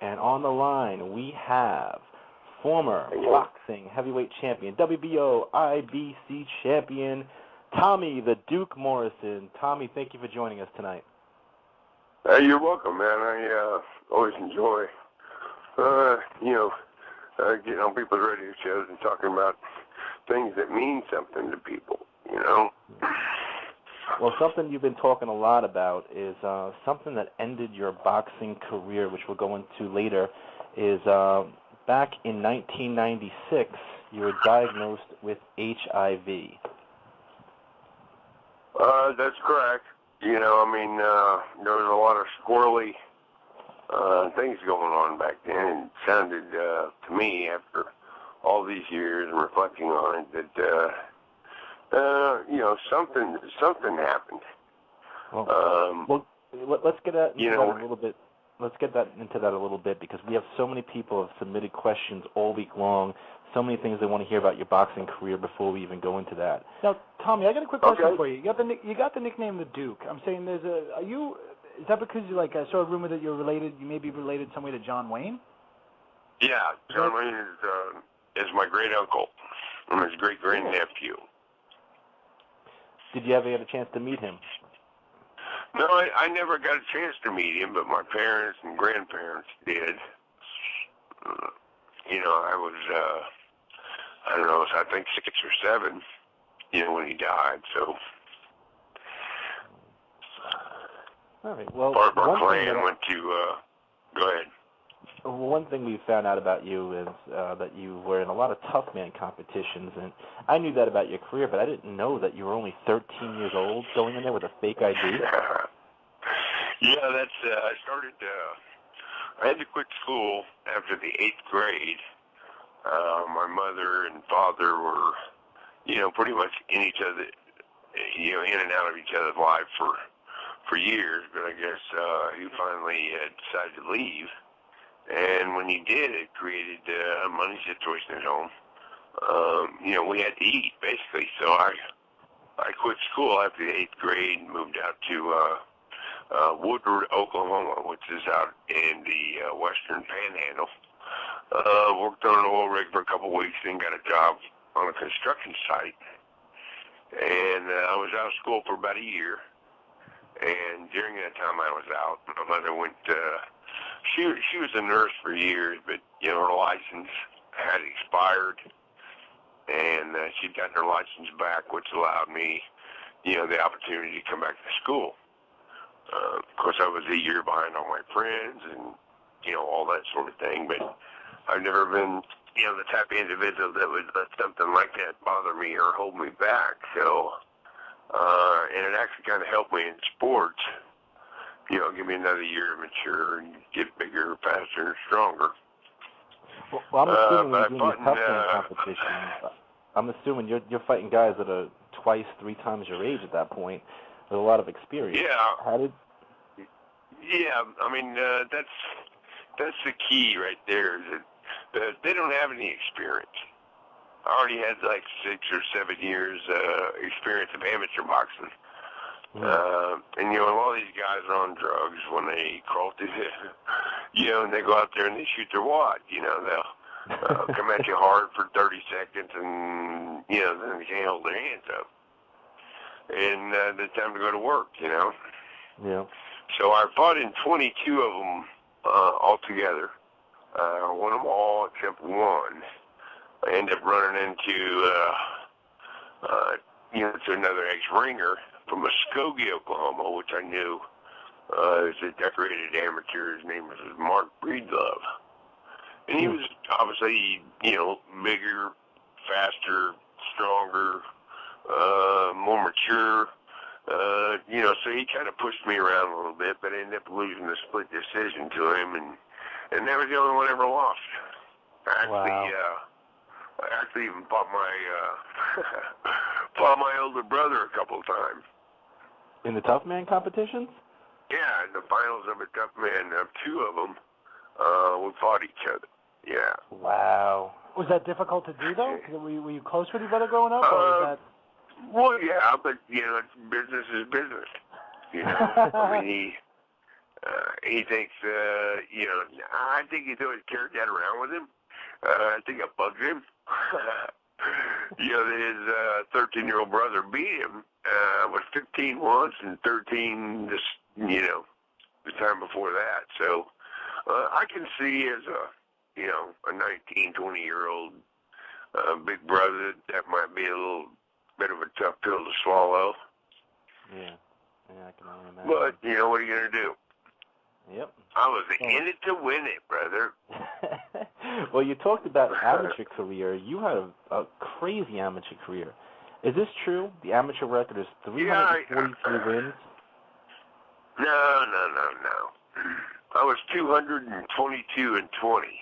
And on the line, we have former boxing heavyweight champion, WBO, IBC champion, Tommy the Duke Morrison. Tommy, thank you for joining us tonight. You're welcome, man. I always enjoy, getting on people's radio shows and talking about things that mean something to people, Well, something you've been talking a lot about is something that ended your boxing career, which we'll go into later, is back in 1996, you were diagnosed with HIV. That's correct. There was a lot of squirrely things going on back then, and it sounded to me, after all these years and reflecting on it, that something happened. Well, let's get into that a little bit. Let's get into that a little bit, because we have so many people have submitted questions all week long, so many things they want to hear about your boxing career before we even go into that. Now, Tommy, I got a quick question for you. You got the nickname the Duke. I'm saying is that because I saw a rumor that you may be related some way to John Wayne? Yeah, John Wayne is my great uncle. I'm his great grandnephew. Did you ever get a chance to meet him? No, I never got a chance to meet him, but my parents and grandparents did. I was, I think 6 or 7, when he died, so. All right, well, part of our clan went to, go ahead. One thing we found out about you is that you were in a lot of tough man competitions, and I knew that about your career, but I didn't know that you were only 13 years old going in there with a fake ID. Yeah, that's, I had to quit school after the 8th grade. My mother and father were, pretty much in each other, in and out of each other's lives for years, but I guess he finally decided to leave. And when he did, it created a money situation at home. We had to eat, basically. So I quit school after the 8th grade and moved out to Woodward, Oklahoma, which is out in the western panhandle. Worked on an oil rig for a couple of weeks, then got a job on a construction site. And I was out of school for about a year. And during that time I was out, my mother went she was a nurse for years, but her license had expired, and she'd gotten her license back, which allowed me, the opportunity to come back to school. Of course, I was a year behind all my friends, and all that sort of thing. But I've never been, the type of individual that would let something like that bother me or hold me back. So, and it actually kind of helped me in sports. Give me another year to mature and get bigger, faster, and stronger. Well, I'm assuming when you're doing these tough man competitions, I'm assuming you're fighting guys that are 2, 3 times your age at that point, with a lot of experience. Yeah. Yeah, I mean, that's the key right there, is that they don't have any experience. I already had 6 or 7 years experience of amateur boxing. And a lot of these guys are on drugs when they crawl through and they go out there and they shoot their wad. They'll come at you hard for 30 seconds and, then they can't hold their hands up. And it's time to go to work, Yeah. So I fought in 22 of them altogether. Won them all except one. I ended up running into, to another ex-ringer from Muskogee, Oklahoma, which I knew is a decorated amateur. His name was Mark Breedlove. And he was obviously, bigger, faster, stronger, more mature. So he kind of pushed me around a little bit, but I ended up losing a split decision to him, and that was the only one I ever lost. I actually even fought my older brother a couple of times. In the tough man competitions? Yeah, in the finals of a tough man, 2 of them, we fought each other. Yeah. Wow. Was that difficult to do, though? Were you close with your brother growing up, or was that... Well, yeah, but, business is business. I mean, He thinks, I think he's always carried that around with him. I think it bugs him. His 13-year-old brother beat him. Was 15 once and 13 the time before that. So I can see as a 19, 20-year-old big brother that might be a little bit of a tough pill to swallow. Yeah, I can only imagine. But, what are you going to do? Yep. I was in it to win it, brother. Well, you talked about amateur career. You had a crazy amateur career. Is this true? The amateur record is 343 wins? No. I was 222-20.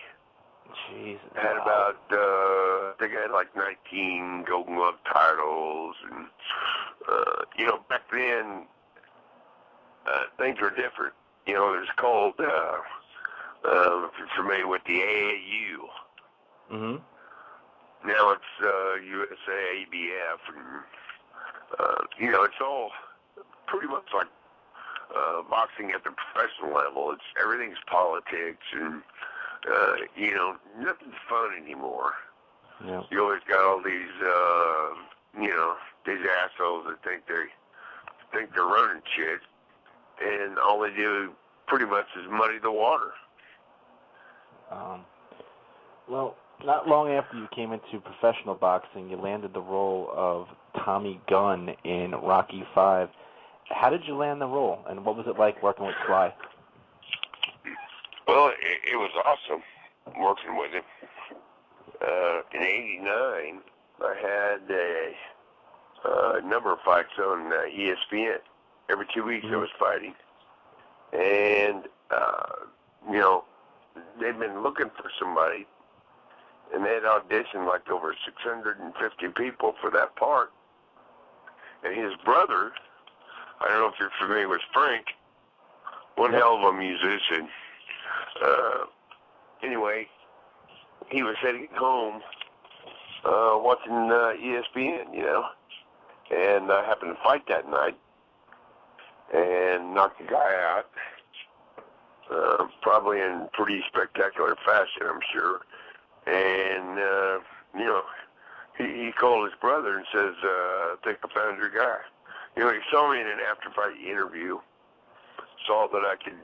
Jesus. I had about, I think I had like 19 Golden Glove titles, and back then things were different. It was called, if you're familiar with the AAU. Mm-hmm. Now it's USA, ABF, and, it's all pretty much like boxing at the professional level. Everything's politics, and, nothing's fun anymore. Yeah. You always got all these, these assholes that think they're running shit. And all they do pretty much is muddy the water. Well, not long after you came into professional boxing, you landed the role of Tommy Gunn in Rocky V. How did you land the role, and what was it like working with Sly? Well, it was awesome working with him. In '89, I had a number of fights on ESPN. Every 2 weeks I was fighting. And, they'd been looking for somebody, and they had auditioned like over 650 people for that part. And his brother, I don't know if you're familiar with Frank, one hell of a musician. Anyway, he was heading home watching ESPN, and I happened to fight that night and knocked the guy out, probably in pretty spectacular fashion, I'm sure. And, he called his brother and says, I think I found your guy. He saw me in an after-fight interview, saw that I could,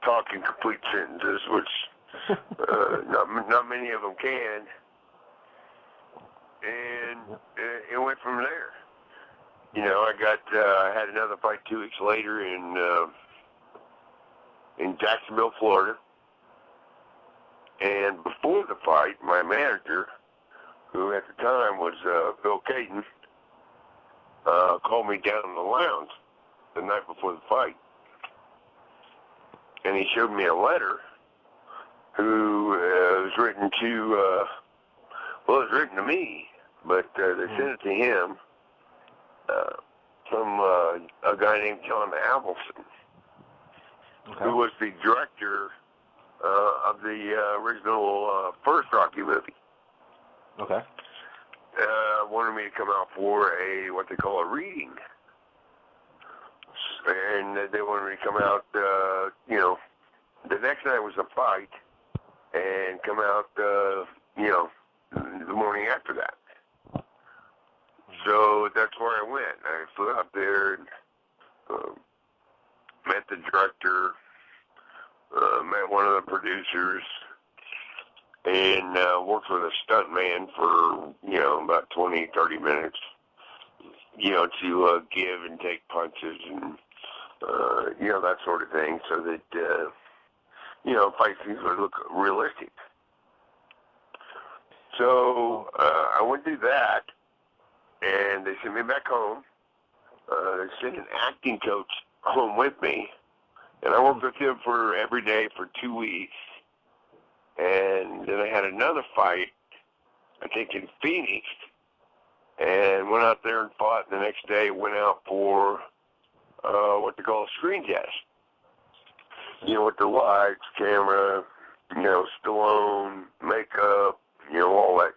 talk in complete sentences, which not many of them can. And it went from there. I had another fight 2 weeks later in Jacksonville, Florida. And before the fight, my manager, who at the time was Bill Caton, called me down in the lounge the night before the fight. And he showed me a letter was written to, it was written to me, but they sent it to him from a guy named John Avildsen, who was the director of the original first Rocky movie. Okay. Wanted me to come out for what they call a reading. And they wanted me to come out, the next night was a fight, and come out, the morning after that. So that's where I went. I flew out there and met the director, met one of the producers, and worked with a stuntman for, about 20, 30 minutes, to give and take punches and, that sort of thing, so that, fight scenes would look realistic. So I went through that, and they sent me back home. They sent an acting coach home with me, and I worked with him every day for 2 weeks. And then I had another fight, I think in Phoenix, and went out there and fought. The next day went out for what they call a screen test. With the lights, camera, Stallone, makeup, all that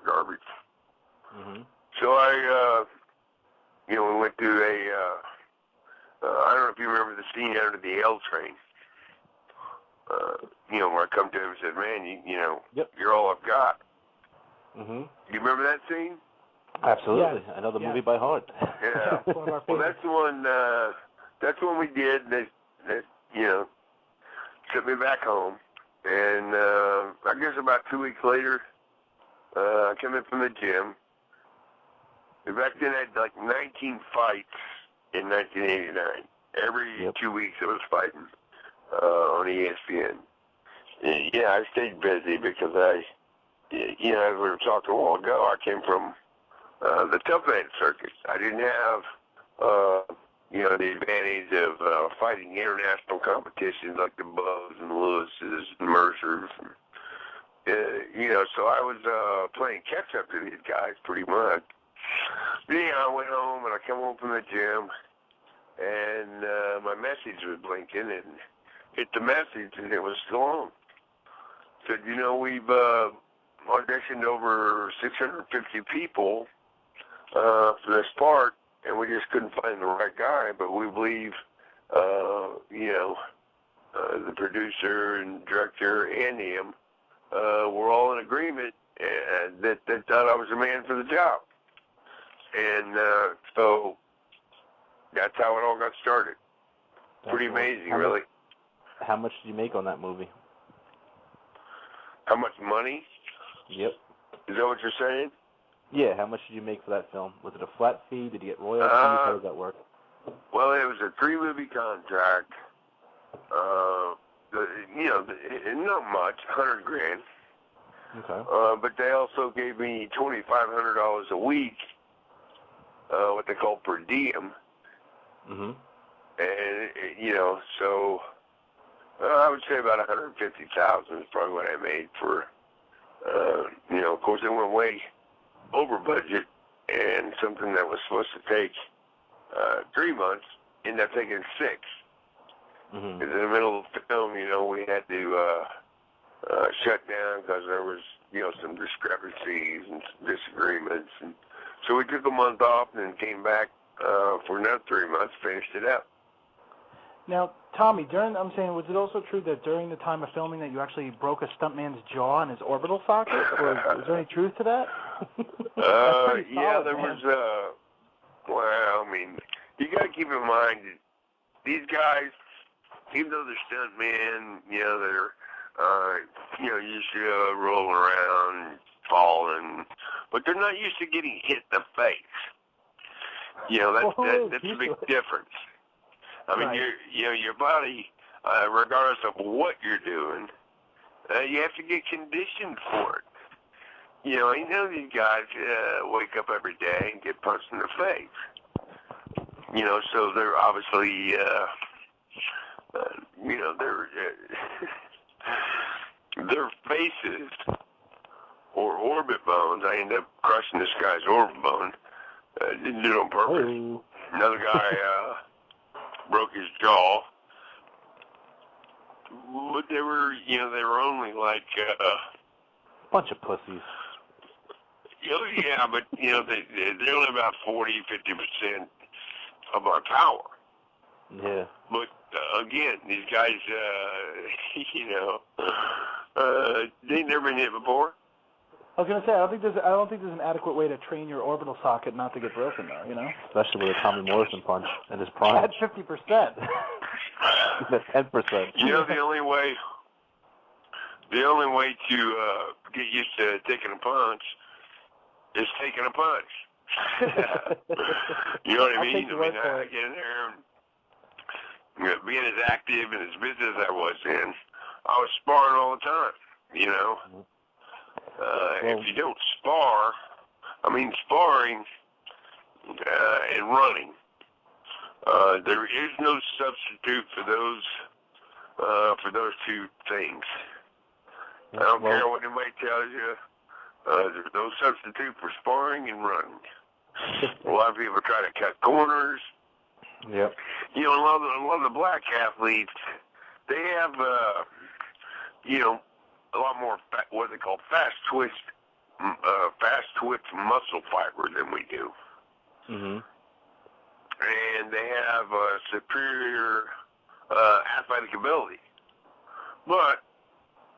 garbage. Mm-hmm. So I, we went to I don't know if you remember the scene under the L train. Where I come to him and said, "Man, Yep. you're all I've got." Mm-hmm. You remember that scene? Absolutely. Yes. I know the movie by heart. Yeah. One of our Well, that's the one. That's the one we did. That took me back home, and I guess about 2 weeks later, I come in from the gym. And back then, I had like 19 fights in 1989. Every 2 weeks, I was fighting on ESPN. And, yeah, I stayed busy because as we were talking a while ago, I came from the tough man circuit. I didn't have, the advantage of fighting international competitions like the Bows and Lewises and Mercers. So I was playing catch up to these guys pretty much. I went home and I come home from the gym, and my message was blinking, and hit the message, and it was Stallone. Said, we've auditioned over 650 people for this part, and we just couldn't find the right guy, but we believe, the producer and director and him were all in agreement that thought I was the man for the job. And so that's how it all got started. Pretty amazing, really. How much did you make on that movie? How much money? Yep. Is that what you're saying? Yeah, how much did you make for that film? Was it a flat fee? Did you get royalties? How did that work? Well, it was a 3-movie contract. Not much, $100,000. Okay. But they also gave me $2,500 a week, what they call per diem. Mm-hmm. And, so I would say about $150,000 is probably what I made for, of course it went way over budget, and something that was supposed to take 3 months ended up taking 6. Mm-hmm. In the middle of the film, we had to shut down because there was, some discrepancies and some disagreements, and so we took a month off and then came back for another 3 months, finished it up. Now, Tommy, was it also true that during the time of filming that you actually broke a stuntman's jaw in his orbital socket? Or is there any truth to that? Yeah, there was, you got to keep in mind that these guys, even though they're stuntmen, they're, used to rolling around and falling, but they're not used to getting hit in the face. That's a big difference. I mean, right. your body, regardless of what you're doing, you have to get conditioned for it. These guys wake up every day and get punched in the face. So they're obviously, their faces or orbit bones. I ended up crushing this guy's orbit bone. Didn't do it on purpose. Oh. Another guy broke his jaw. But they were only like bunch of pussies. Yeah, but they're only about 40-50% of our power. Yeah. But again, these guys, they've never been hit before. I was gonna say I don't think there's an adequate way to train your orbital socket not to get broken though. Especially with a Tommy Morrison punch in his prime. At 50%. That's 10%. The only way to get used to taking a punch is taking a punch. You know what I mean? I get in there and being as active and as busy as I was in, I was sparring all the time. If you don't spar, sparring and running, there is no substitute for those two things. I don't care what anybody tells you. There's no substitute for sparring and running. A lot of people try to cut corners. Yep. A lot of the black athletes, they have, a lot more what they call fast twitch muscle fiber than we do. Mm-hmm. and they have superior athletic ability. But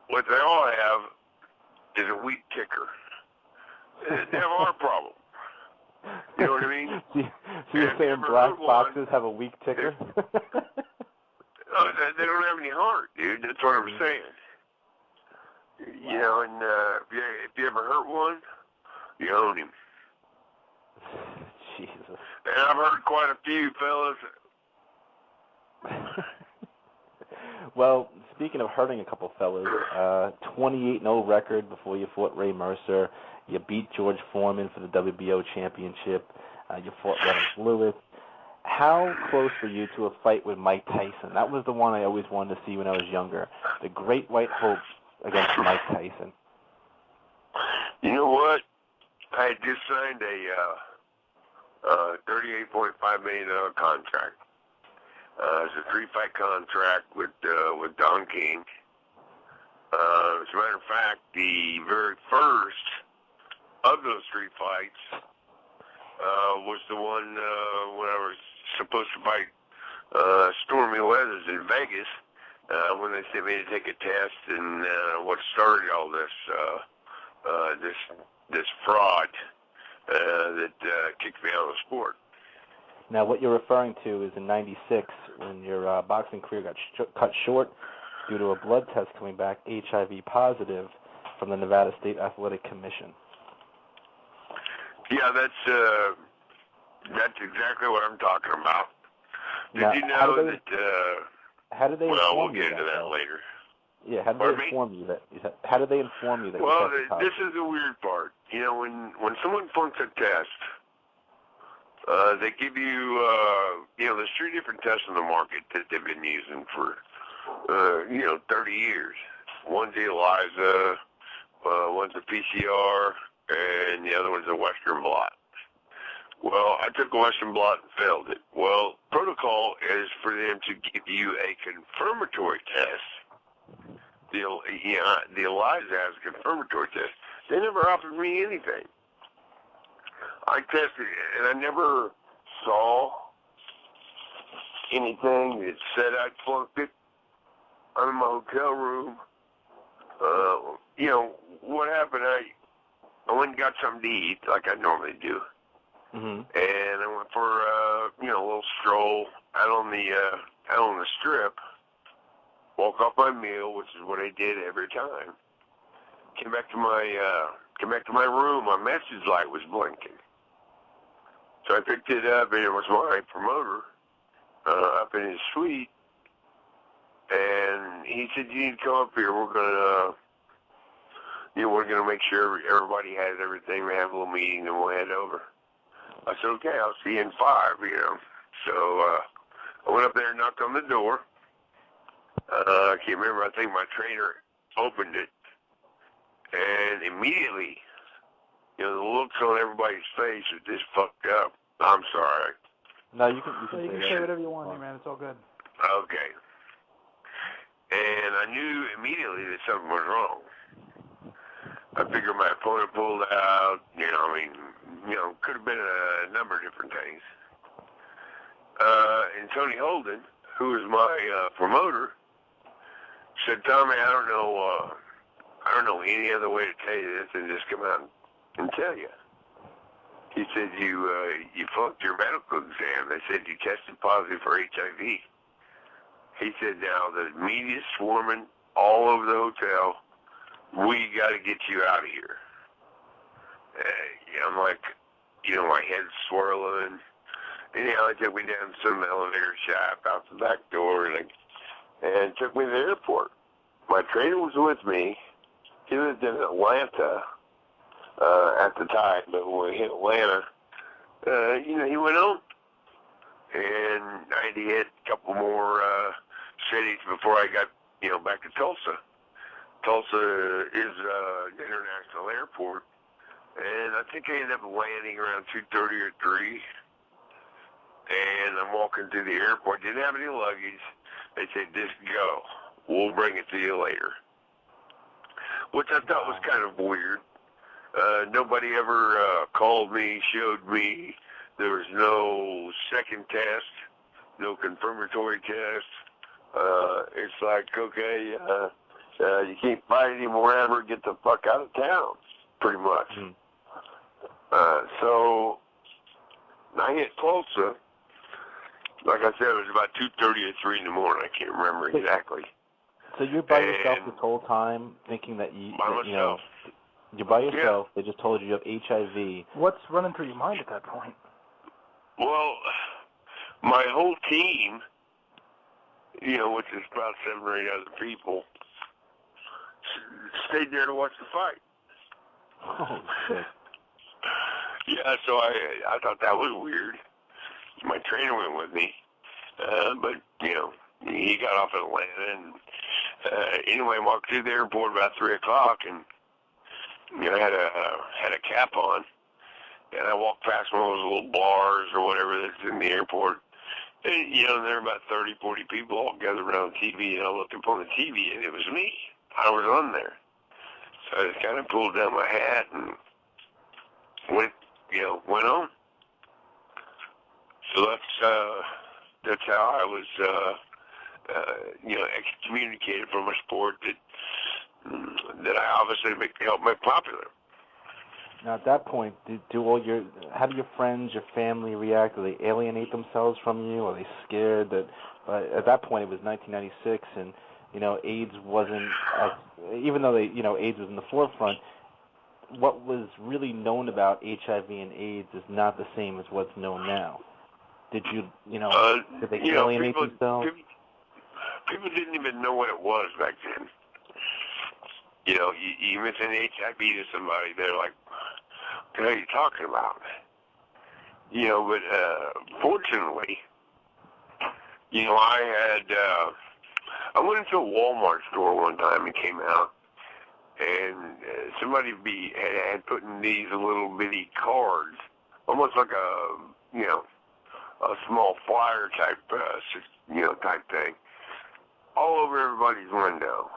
what they all have is a weak kicker. They have our problem. You know what I mean? So you're saying black boxes have a weak ticker? They don't have any heart, dude. That's what I'm saying. You know, and if you ever hurt one, you own him. Jesus. And I've heard quite a few fellas. Well, speaking of hurting a couple fellas, 28-0 record before you fought Ray Mercer. You beat George Foreman for the WBO championship. You fought Lennox Lewis. How close were you to a fight with Mike Tyson? That was the one I always wanted to see when I was younger. The Great White Hope against Mike Tyson. You know what? I had just signed a $38.5 million contract. It's a 3-fight contract with Don King. As a matter of fact, the very first of those 3 fights was the one when I was supposed to fight Stormy Weathers in Vegas when they sent me to take a test, and what started all this this fraud that kicked me out of the sport. Now, what you're referring to is in '96 when your boxing career got cut short due to a blood test coming back HIV positive from the Nevada State Athletic Commission. Yeah, that's exactly what I'm talking about. Did now, you know that? How did they? Well, we'll inform get you into that though? later. Yeah, how did they inform you that? How did they inform you that? Well, you this is the weird part. You know, when someone flunks a test, they give you, you know, there's 3 different tests on the market that they've been using for, 30 years. One's the ELISA, one's a PCR, and the other one's a Western blot. Well, I took a Western blot and failed it. Well, protocol is for them to give you a confirmatory test. The ELISA has a confirmatory test. They never offered me anything. I tested it, and I never saw anything that said I'd flunked it. I'm in my hotel room. You know, what happened, I went and got something to eat, like I normally do. Mm-hmm. And I went for, a little stroll out on the strip. Woke off my meal, which is what I did every time. Came back to my room. My message light was blinking. So I picked it up, and it was my promoter up in his suite. And he said, "You need to come up here. We're gonna make sure everybody has everything. We have a little meeting, and we'll head over." I said, "Okay, I'll see you in 5." So I went up there and knocked on the door. I can't remember. I think my trainer opened it, and immediately, the looks on everybody's face was just fucked up. I'm sorry. No, you can say whatever you want, man. It's all good. Okay. And I knew immediately that something was wrong. I figured my opponent pulled out. Could have been a number of different things. And Tony Holden, who was my promoter, said, "Tommy, I don't know any other way to tell you this than just come out and tell you." He said, you flunked your medical exam. They said you tested positive for HIV. He said, "Now the media's swarming all over the hotel. We got to get you out of here." I'm like, my head's swirling. Anyhow, they took me down some elevator shaft out the back door and took me to the airport. My trainer was with me. He lived in Atlanta at the time, but when we hit Atlanta, he went on. And I had to hit a couple more cities before I got, back to Tulsa. Tulsa is an international airport, and I think I ended up landing around 2:30 or 3. And I'm walking through the airport. Didn't have any luggage. They said, "Just go. We'll bring it to you later," which I thought was kind of weird. Nobody ever called me, showed me There was no second test, no confirmatory test. It's like, okay, you can't fight anymore ever, get the fuck out of town, pretty much. Mm. So I hit Tulsa. Like I said, it was about 2:30 or 3 in the morning. I can't remember exactly. So you're by yourself this whole time, thinking that you're by yourself. Yeah. They just told you you have HIV. What's running through your mind at that point? Well, my whole team, which is about 7 or 8 other people, stayed there to watch the fight. Oh, shit. Yeah, so I thought that was weird. My trainer went with me, but he got off at Atlanta, and anyway, I walked through the airport about 3 o'clock, and I had a cap on, and I walked past one of those little bars or whatever that's in the airport, and there were about 30, 40 people all gathered around the TV, and I looked up on the TV, and it was me. I was on there, so I just kind of pulled down my hat and went on. So that's how I was, excommunicated from a sport that I obviously helped make popular. Now, at that point, how do your friends, your family react? Do they alienate themselves from you? Are they scared that? At that point, it was 1996, and AIDS wasn't even though AIDS was in the forefront. What was really known about HIV and AIDS is not the same as what's known now. Did did they alienate themselves? People didn't even know what it was back then. You mention HIV to somebody, they're like, what are you talking about? But fortunately, I went into a Walmart store one time and came out, and somebody had put in these little bitty cards, almost like a small flyer type thing, all over everybody's window.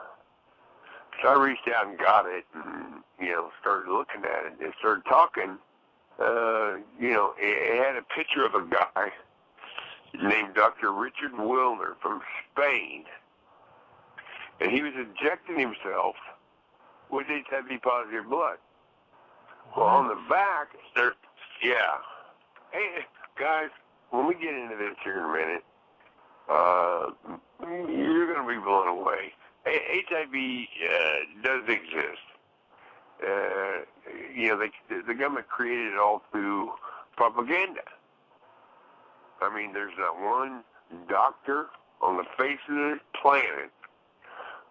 So I reached out and got it, and started looking at it and started talking. It had a picture of a guy named Dr. Richard Wilner from Spain, and he was injecting himself with HIV positive blood. Well, on the back, hey, guys, when we get into this here in a minute, you're going to be blown away. HIV does exist. The government created it all through propaganda. I mean, there's not one doctor on the face of the planet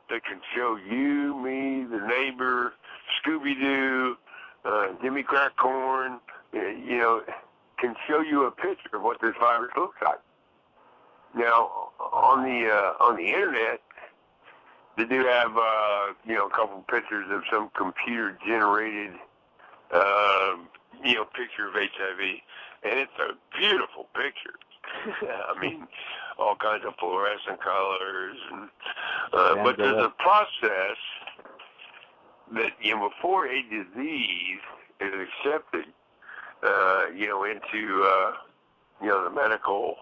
that can show you, me, the neighbor, Scooby-Doo, Jimmy Crack Corn, can show you a picture of what this virus looks like. Now, on the internet, they do have a couple pictures of some computer-generated picture of HIV, and it's a beautiful picture. I mean, all kinds of fluorescent colors, and but there's a process that before a disease is accepted, into the medical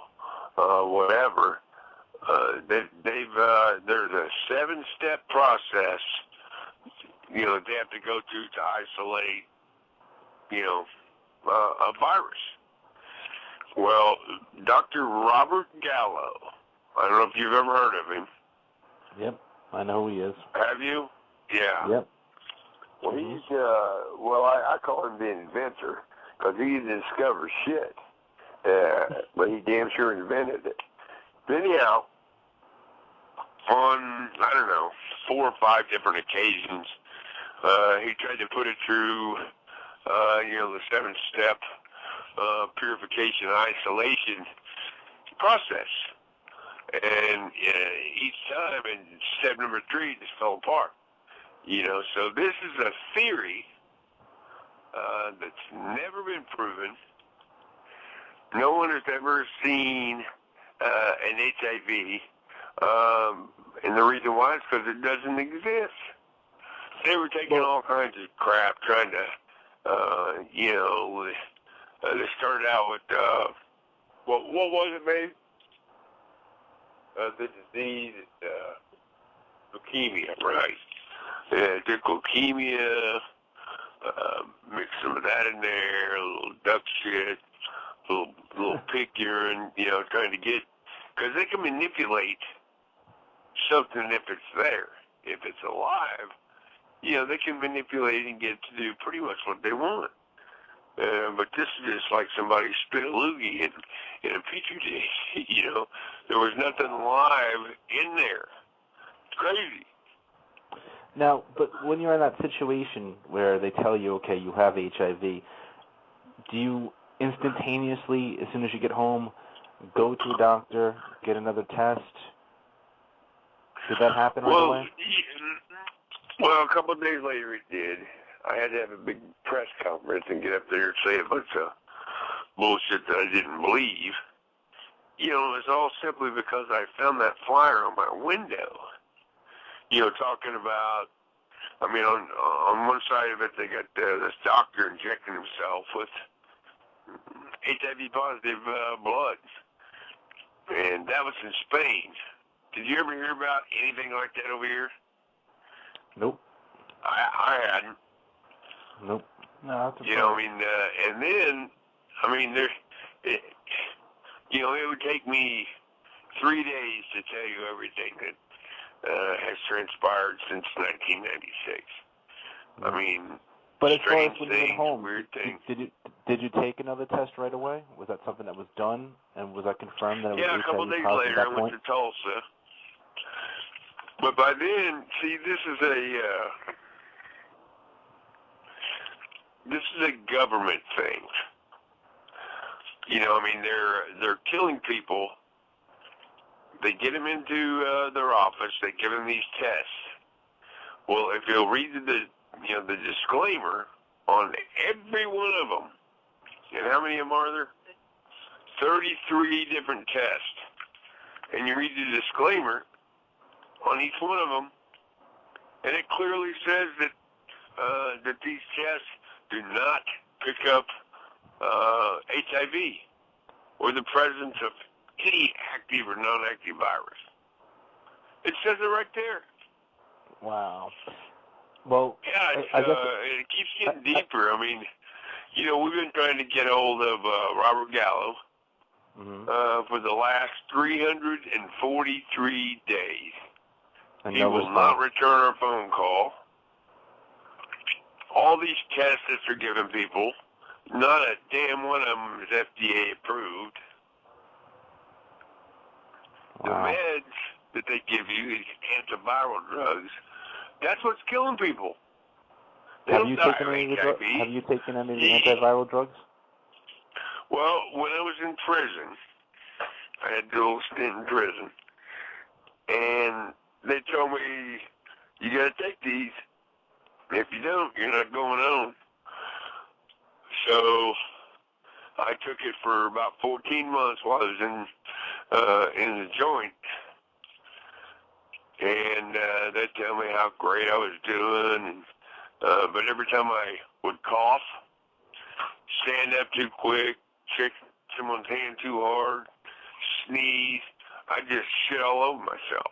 whatever. There's a 7-step process, they have to go through to isolate, a virus. Well, Dr. Robert Gallo, I don't know if you've ever heard of him. Yep, I know who he is. Have you? Yeah. Yep. Well, he's, I call him the inventor, because he didn't discover shit. But he damn sure invented it. Anyhow, on, 4 or 5 different occasions, he tried to put it through, the 7-step purification isolation process. And each time, in step number 3, it just fell apart. So this is a theory that's never been proven. No one has ever seen an HIV, and the reason why is because it doesn't exist. They were taking all kinds of crap, trying to, They started out with, what was it, babe? The disease, leukemia, right? They took leukemia, mixed some of that in there, a little duck shit, a little pig urine, trying to get, because they can manipulate something if it's there. If it's alive, they can manipulate and get it to do pretty much what they want. But this is just like somebody spit a loogie in a petri dish. There was nothing live in there. It's crazy. Now, but when you're in that situation where they tell you, okay, you have HIV, do you instantaneously, as soon as you get home, go to a doctor, get another test? Did that happen right away? Well, a couple of days later it did. I had to have a big press conference and get up there and say a bunch of bullshit that I didn't believe. It's all simply because I found that flyer on my window. Talking about, on one side of it, they got this doctor injecting himself with HIV-positive blood. And that was in Spain. Did you ever hear about anything like that over here? Nope. I hadn't. Nope. No, that's and then, there, it would take me 3 days to tell you everything that has transpired since 1996. But as far as when you things, went home, weird things. Did you take another test right away? Was that something that was done, and was that confirmed that it was HIV a couple of days positive later, at that I point? went to Tulsa. But by then, see, this is a government thing. They're killing people. They get them into their office. They give them these tests. Well, if you'll read the disclaimer on every one of them, and how many of them are there? 33 different tests. And you read the disclaimer on each one of them, and it clearly says that that these tests do not pick up HIV or the presence of any active or non-active virus. It says it right there. Wow. Well, yeah, I guess it keeps getting deeper. We've been trying to get hold of Robert Gallo for the last 343 days. And he no will response. not return our phone call. All these tests that they're giving people, not a damn one of them is FDA approved. Wow. The meds that they give you, these antiviral drugs, that's what's killing people. Have you taken any of the antiviral drugs? Well, when I was in prison, I had a little stint in prison, and they told me, you got to take these. If you don't, you're not going on. So I took it for about 14 months while I was in the joint. And they'd tell me how great I was doing. But every time I would cough, stand up too quick, shake someone's hand too hard, sneeze, I just shit all over myself.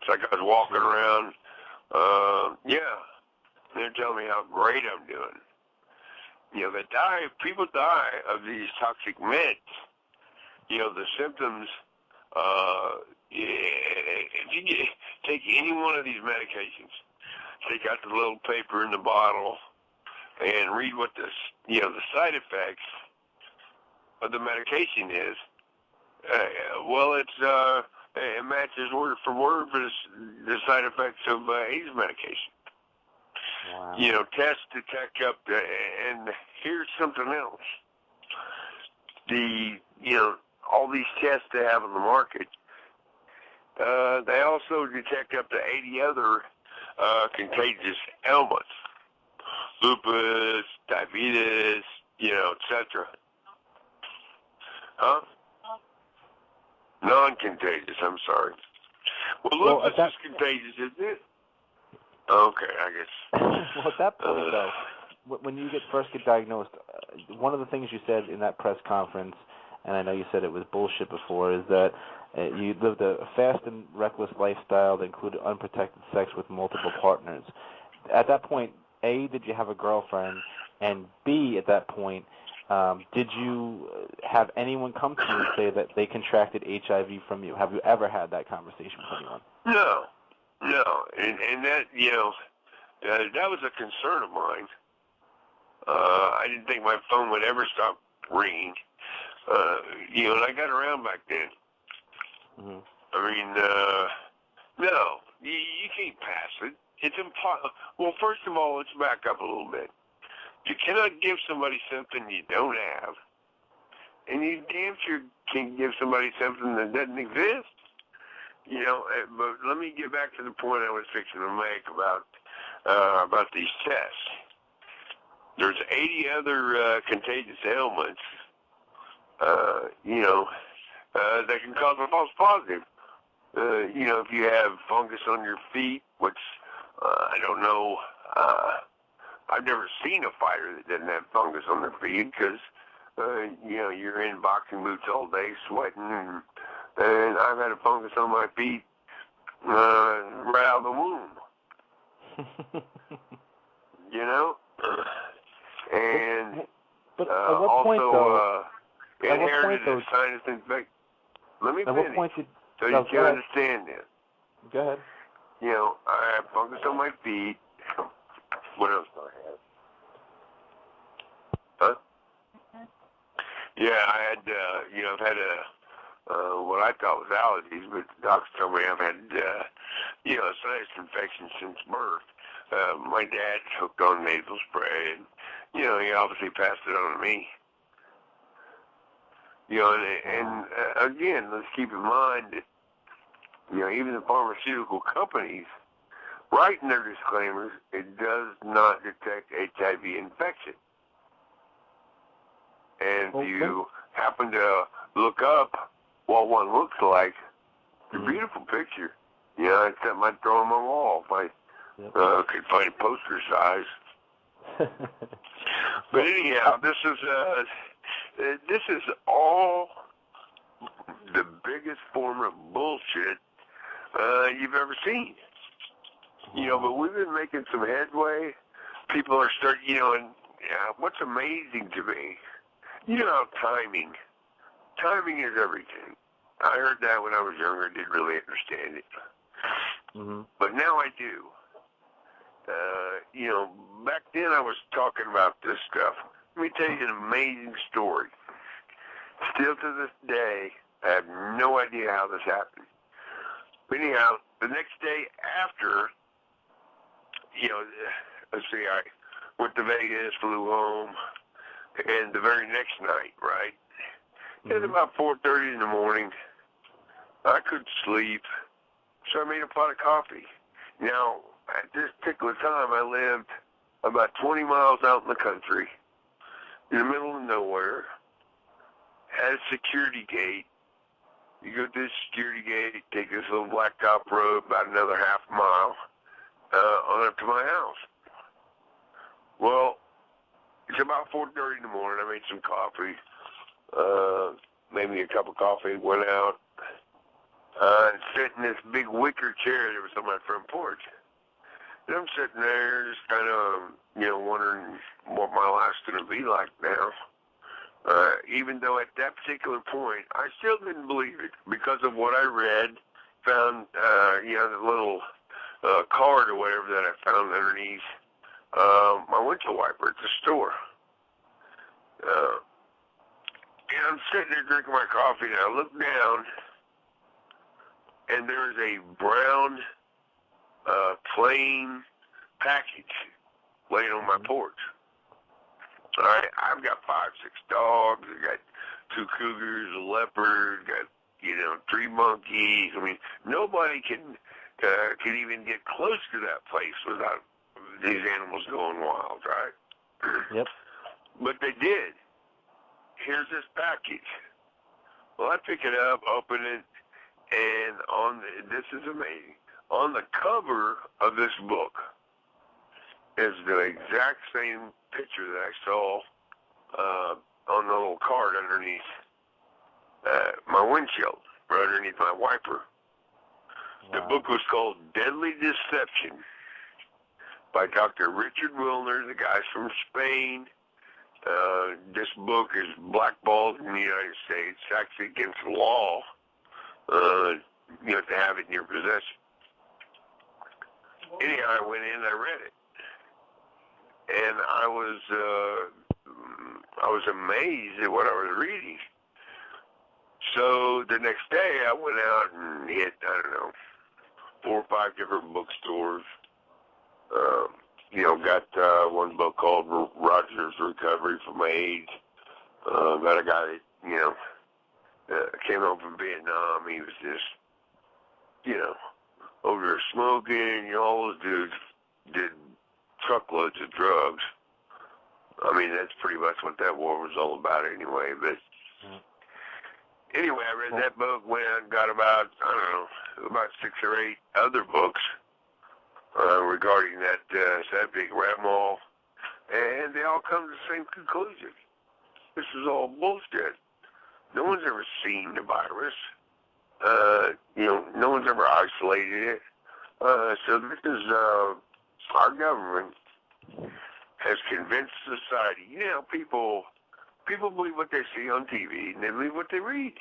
It's like I was walking around. They're telling me how great I'm doing. People die of these toxic meds. The symptoms, if you take any one of these medications, take out the little paper in the bottle and read what the side effects of the medication is, it matches word for word for the side effects of AIDS medication. Wow. Tests detect up, and here's something else. All these tests they have on the market, they also detect up to 80 other contagious ailments. Lupus, diabetes, etc. Huh? Non-contagious, I'm sorry. Well, lupus is contagious, isn't it? Okay, I guess. Well, at that point, though, when you first get diagnosed, one of the things you said in that press conference, and I know you said it was bullshit before, is that you lived a fast and reckless lifestyle that included unprotected sex with multiple partners. At that point, A, did you have a girlfriend? And B, at that point, did you have anyone come to you and say that they contracted HIV from you? Have you ever had that conversation with anyone? No. And that, that was a concern of mine. I didn't think my phone would ever stop ringing. And I got around back then. Mm-hmm. I mean, no, you can't pass it. It's impossible. Well, first of all, let's back up a little bit. You cannot give somebody something you don't have, and you damn sure can't give somebody something that doesn't exist. But let me get back to the point I was fixing to make about these tests. There's 80 other contagious ailments, that can cause a false positive. If you have fungus on your feet, which I don't know, I've never seen a fighter that doesn't have fungus on their feet because, you're in boxing boots all day sweating, and I've had a fungus on my feet right out of the womb. And but at what point, though? Inherited a sinus infection. Let me finish so you can understand this. Go ahead. I have fungus on my feet. What else do I have? Huh? Yeah, I had, I've had what I thought was allergies, but the doctor told me I've had, a sinus infection since birth. My dad hooked on nasal spray, and, he obviously passed it on to me. And again, let's keep in mind that, even the pharmaceutical companies write in their disclaimers, it does not detect HIV infection. And if you happen to look up what one looks like, it's a beautiful picture. It's something I'd throw on my wall if I could find a poster size. But anyhow, this is all the biggest form of bullshit you've ever seen. But we've been making some headway. People are starting, and what's amazing to me, timing is everything. I heard that when I was younger, didn't really understand it. Mm-hmm. But now I do. Back then I was talking about this stuff. Let me tell you an amazing story. Still to this day, I have no idea how this happened. But anyhow, the next day after, let's see, I went to Vegas, flew home, and the very next night, right? It was about 4:30 in the morning. I couldn't sleep, so I made a pot of coffee. Now, at this particular time, I lived about 20 miles out in the country, in the middle of nowhere, had a security gate. You go through the security gate, take this little blacktop road about another half mile on up to my house. Well, it's about 4:30 in the morning. I made some coffee, made me a cup of coffee, went out, and sat in this big wicker chair that was on my front porch. And I'm sitting there just kind of, wondering what my life's going to be like now. Even though at that particular point, I still didn't believe it because of what I read, found, the little card or whatever that I found underneath my windshield wiper at the store. And I'm sitting there drinking my coffee, and I look down, and there's a brown, plain package laying on my porch. All right, I've got 5, 6 dogs. I got 2 cougars, a leopard, got 3 monkeys. I mean, nobody can even get close to that place without these animals going wild, right? Yep. But they did. Here's this package. Well, I pick it up, open it, and this is amazing. On the cover of this book is the exact same picture that I saw on the little card underneath my windshield, right underneath my wiper. Wow. The book was called Deadly Deception by Dr. Richard Wilner. The guy's from Spain. This book is blackballed in the United States. It's actually against the law. You have to have it in your possession. Anyhow, I went in and I read it. And I was amazed at what I was reading. So the next day I went out and hit, 4 or 5 different bookstores. Got one book called Roger's Recovery from AIDS. Got a guy that, came home from Vietnam. He was just, over there smoking. All those dudes did truckloads of drugs. I mean, that's pretty much what that war was all about anyway. But anyway, I read that book, went out and got about 6 or 8 other books regarding that subject, read them all, and they all come to the same conclusion. This is all bullshit. No one's ever seen the virus. No one's ever isolated it. So this is our government has convinced society. People believe what they see on TV, and they believe what they read.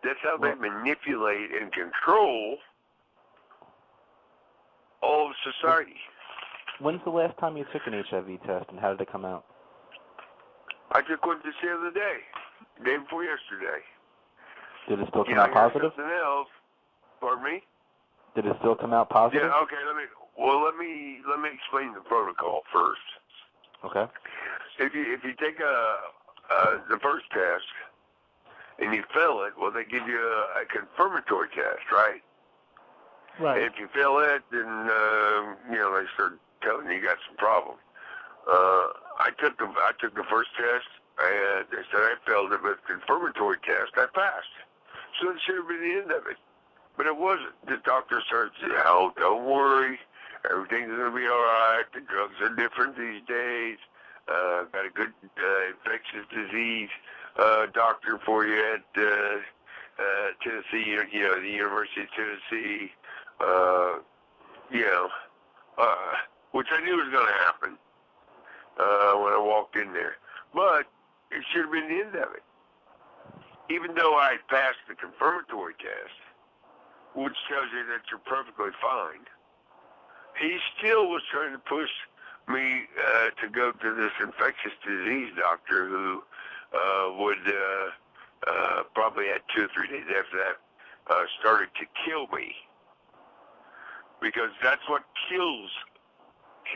That's how they manipulate and control all of society. When's the last time you took an HIV test, and how did it come out? I took one just the other day before yesterday. Did it still come out positive? Something else. Pardon me? Did it still come out positive? Yeah. Okay. Let me explain the protocol first. Okay. If you take the first test and you fail it, they give you a confirmatory test, right? Right. And if you fail it, then they start telling you got some problem. I took the first test, and they said I failed it, but the confirmatory test I passed. So it should have been the end of it, but it wasn't. The doctor started saying, "Oh, don't worry, everything's gonna be all right. The drugs are different these days. Got a good infectious disease doctor for you at Tennessee, the University of Tennessee." Which I knew was going to happen when I walked in there. But it should have been the end of it. Even though I passed the confirmatory test, which tells you that you're perfectly fine, he still was trying to push me to go to this infectious disease doctor who would probably at 2 or 3 days after that started to kill me. Because that's what kills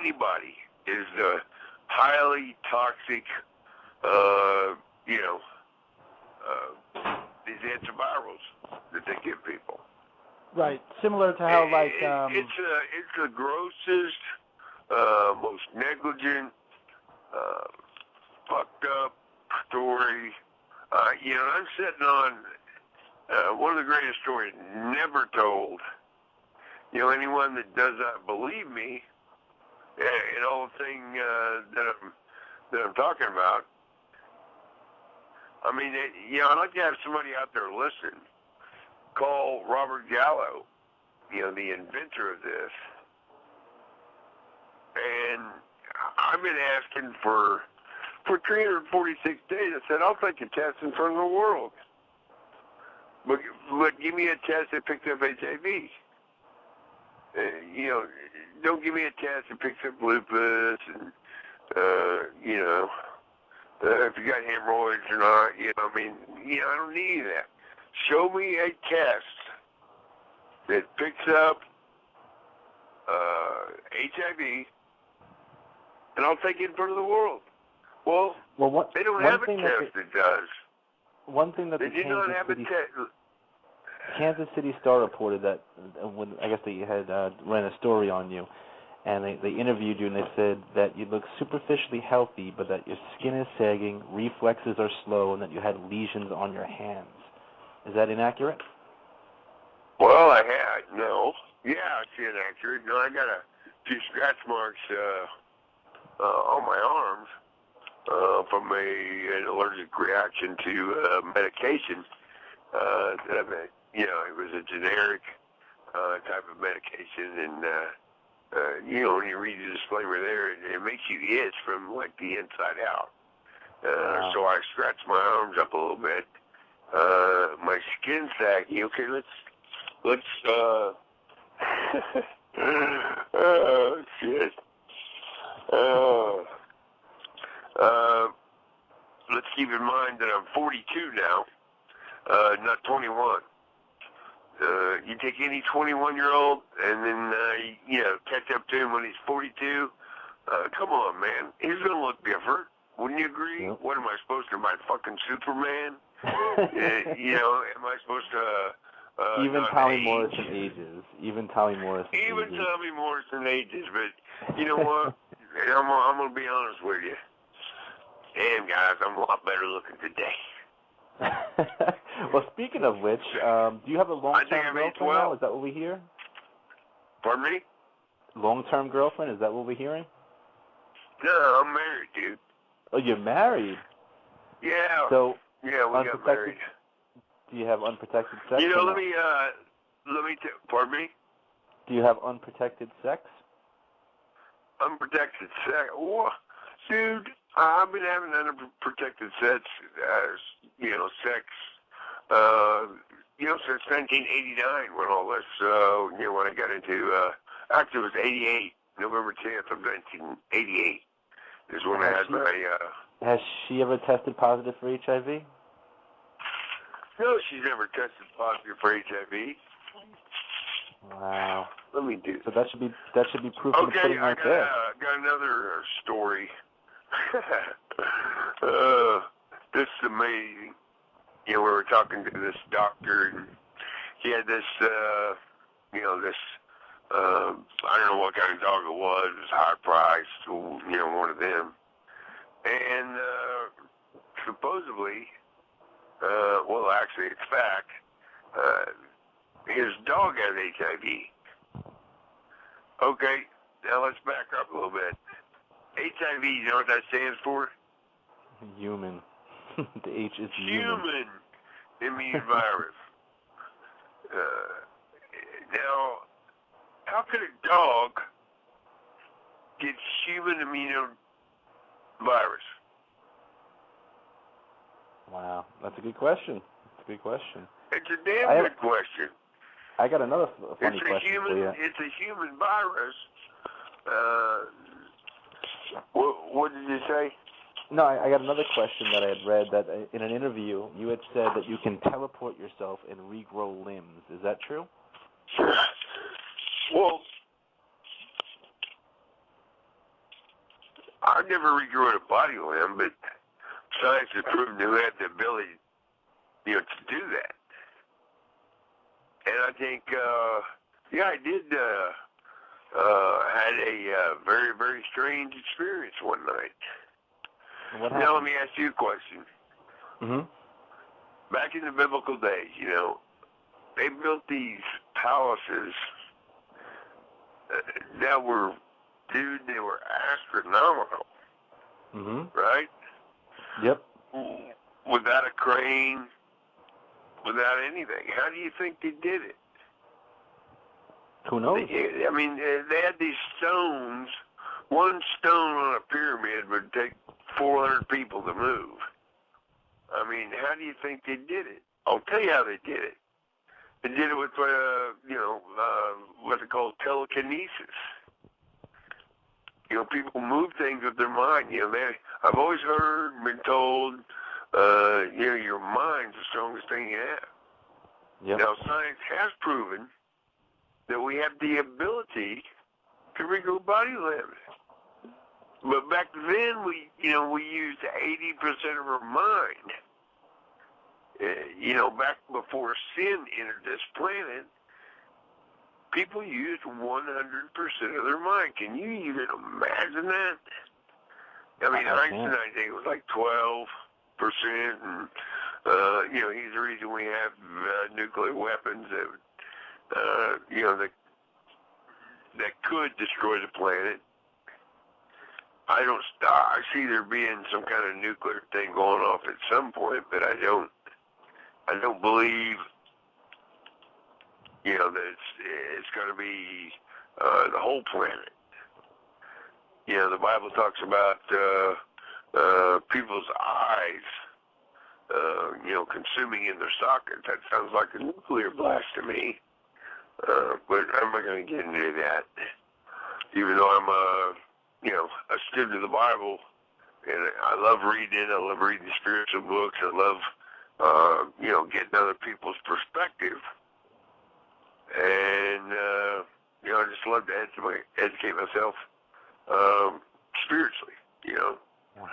anybody is the highly toxic, these antivirals that they give people. Right, similar to how it's the grossest, most negligent, fucked up story. I'm sitting on one of the greatest stories never told. Anyone that does not believe me in all the thing that I'm talking about, I mean, I'd like to have somebody out there listen. Call Robert Gallo, the inventor of this. And I've been asking for 346 days. I said, I'll take a test in front of the world. But give me a test that picks up HIV. Don't give me a test that picks up lupus and, if you got hemorrhoids or not, I don't need that. Show me a test that picks up HIV, and I'll take it in front of the world. Well they don't have a test that does. One thing that they do not have a test. Kansas City Star reported that when I guess they had ran a story on you, and they interviewed you, and they said that you look superficially healthy, but that your skin is sagging, reflexes are slow, and that you had lesions on your hands. Is that inaccurate? Well, I had it's inaccurate. No, I got a few scratch marks on my arms, from an allergic reaction to medication. It was a generic type of medication, and when you read the disclaimer there, it makes you itch from like the inside out. So I scratched my arms up a little bit. My skin saggy. Okay, let's oh shit. Let's keep in mind that I'm 42 now, not 21. You take any 21-year-old and then, catch up to him when he's 42. Come on, man. He's going to look different. Wouldn't you agree? Yep. What am I supposed to, my fucking Superman? Am I supposed to, even Tommy Morrison ages. Even Tommy Morrison Even ages. Tommy Morrison ages, but you know what? I'm going to be honest with you. Damn, guys, I'm a lot better looking today. Well, speaking of which, do you have a long-term girlfriend now? Is that what we hear? Pardon me? Long-term girlfriend? Is that what we're hearing? No, I'm married, dude. Oh, you're married? Yeah. So, yeah, we got married. Do you have unprotected sex? Pardon me? Do you have unprotected sex? Unprotected sex? What? Dude, I've been having unprotected sex, since 1989 when all this, when I got into, actually it was 88, November 10th of 1988 is when I had my, Has she ever tested positive for HIV? No, she's never tested positive for HIV. Wow. Let me do. So that should be proof of the pudding right there. Okay, I got another story. This is amazing. We were talking to this doctor, and he had this, I don't know what kind of dog it was. It was high priced, one of them. And supposedly, actually, it's fact, his dog has HIV. Okay, now let's back up a little bit. HIV, you know what that stands for? Human. The H is human immune virus. Now, how could a dog get human immune virus? Wow, that's a good question. It's a damn good question. I got another funny question for you. It's a human virus. What did you say? No, I got another question that I had read that in an interview you had said that you can teleport yourself and regrow limbs. Is that true? Well, I've never regrown a body limb, but science has proven to have the ability, to do that. And I think, I did had a very, very strange experience one night. What happened? Now let me ask you a question. Mm-hmm. Back in the biblical days, they built these palaces that were, they were astronomical. Mm-hmm. Right? Yep. Without a crane, without anything. How do you think they did it? Who knows? They had these stones. One stone on a pyramid would take 400 people to move. How do you think they did it? I'll tell you how they did it. They did it with, what they call telekinesis. People move things with their mind. I've always heard, been told, your mind's the strongest thing you have. Yep. Now, science has proven that we have the ability to regrow body limbs. But back then, we used 80% of our mind. Back before sin entered this planet, people used 100% of their mind. Can you even imagine that? Einstein, I think it was like 12%, and he's the reason we have nuclear weapons that could destroy the planet. I see there being some kind of nuclear thing going off at some point, but I don't believe, that it's going to be the whole planet. The Bible talks about people's eyes, consuming in their sockets. That sounds like a nuclear blast to me. But I'm not going to get into that. Even though I'm a student of the Bible, and I love reading it. I love reading spiritual books. I love, getting other people's perspective. And, I just love to educate myself spiritually, Wow.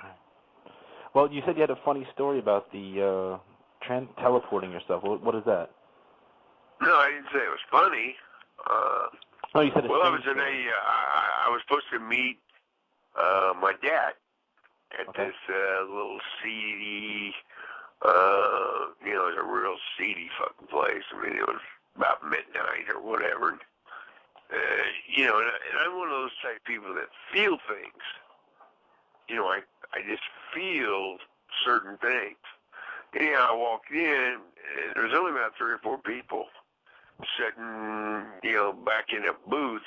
Well, you said you had a funny story about the teleporting yourself. What is that? No, I didn't say it was funny. Oh, you said well, I was I was supposed to meet my dad at this little seedy, it was a real seedy fucking place. I mean, it was about midnight or whatever. And I'm one of those type of people that feel things. I just feel certain things. Anyhow, I walked in, and there was only about 3 or 4 people sitting, back in a booth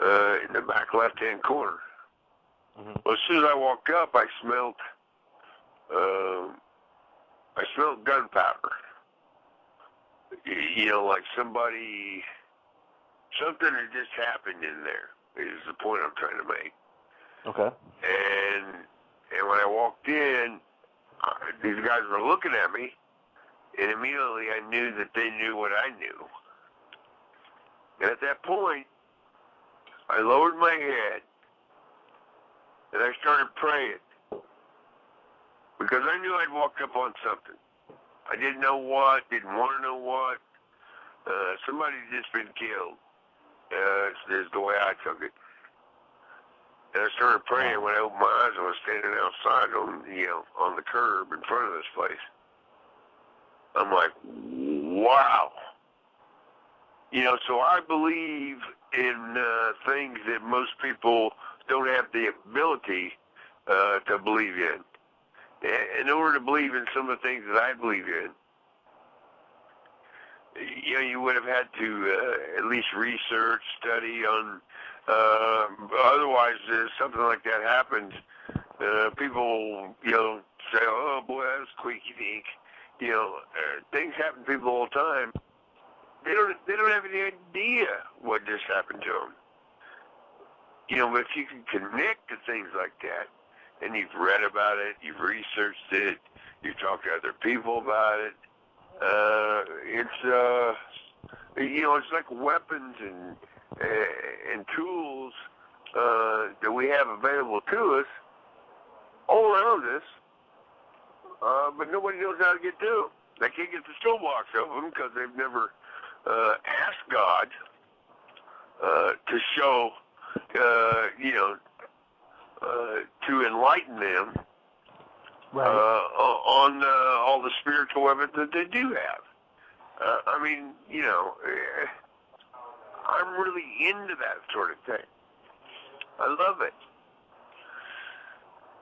in the back left-hand corner. Mm-hmm. Well, as soon as I walked up, I smelled gunpowder. Like something had just happened in there, is the point I'm trying to make. Okay. And when I walked in, these guys were looking at me, and immediately I knew that they knew what I knew. And at that point, I lowered my head, and I started praying, because I knew I'd walked up on something. I didn't know what, didn't want to know what. Somebody had just been killed. Is the way I took it. And I started praying. When I opened my eyes, I was standing outside on the curb in front of this place. I'm like, wow. So I believe in things that most people don't have the ability to believe in. In order to believe in some of the things that I believe in, you would have had to at least research, study on. Otherwise, something like that happens. People, say, "Oh boy, that was squeaky dink." Things happen to people all the time. They don't have any idea what just happened to them. But if you can connect to things like that, and you've read about it, you've researched it, you've talked to other people about it. It's like weapons and tools that we have available to us all around us, but nobody knows how to get to them. They can't get the toolbox of them because they've never asked God to show, to enlighten them. Right. On all the spiritual weapons that they do have. I'm really into that sort of thing. I love it.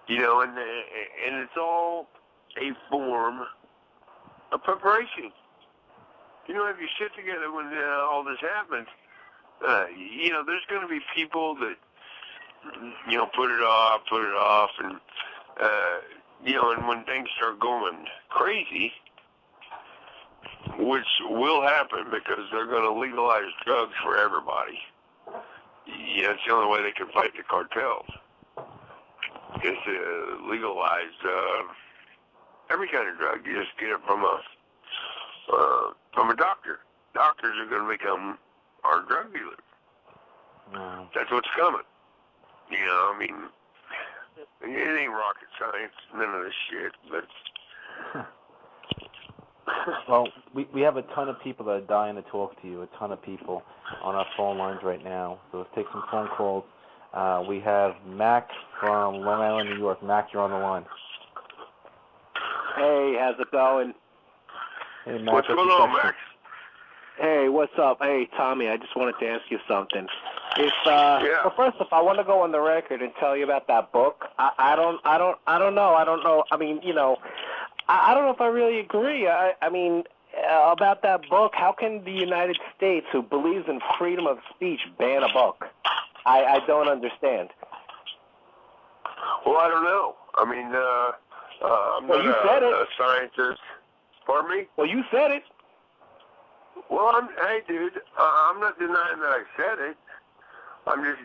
And it's all a form of preparation. If you sit together when all this happens, there's going to be people that, put it off, and, and when things start going crazy, which will happen because they're going to legalize drugs for everybody. It's the only way they can fight the cartels. Is to legalize every kind of drug. You just get it from a doctor. Doctors are going to become our drug dealers. Wow. That's what's coming. It ain't rocket science, none of this shit, but... Well, we have a ton of people that are dying to talk to you, a ton of people on our phone lines right now. So let's take some phone calls. We have Mac from Long Island, New York. Mac, you're on the line. Hey, how's it going? Hey, Mac. What's going on, Mac? Hey, what's up? Hey, Tommy, I just wanted to ask you something. Well, first off, I want to go on the record and tell you about that book. I don't know. I mean, I don't know if I really agree. I mean, about that book, how can the United States, who believes in freedom of speech, ban a book? I don't understand. Well, I don't know. I mean, I'm not a scientist. Pardon me? Well, you said it. Well, hey, dude, I'm not denying that I said it.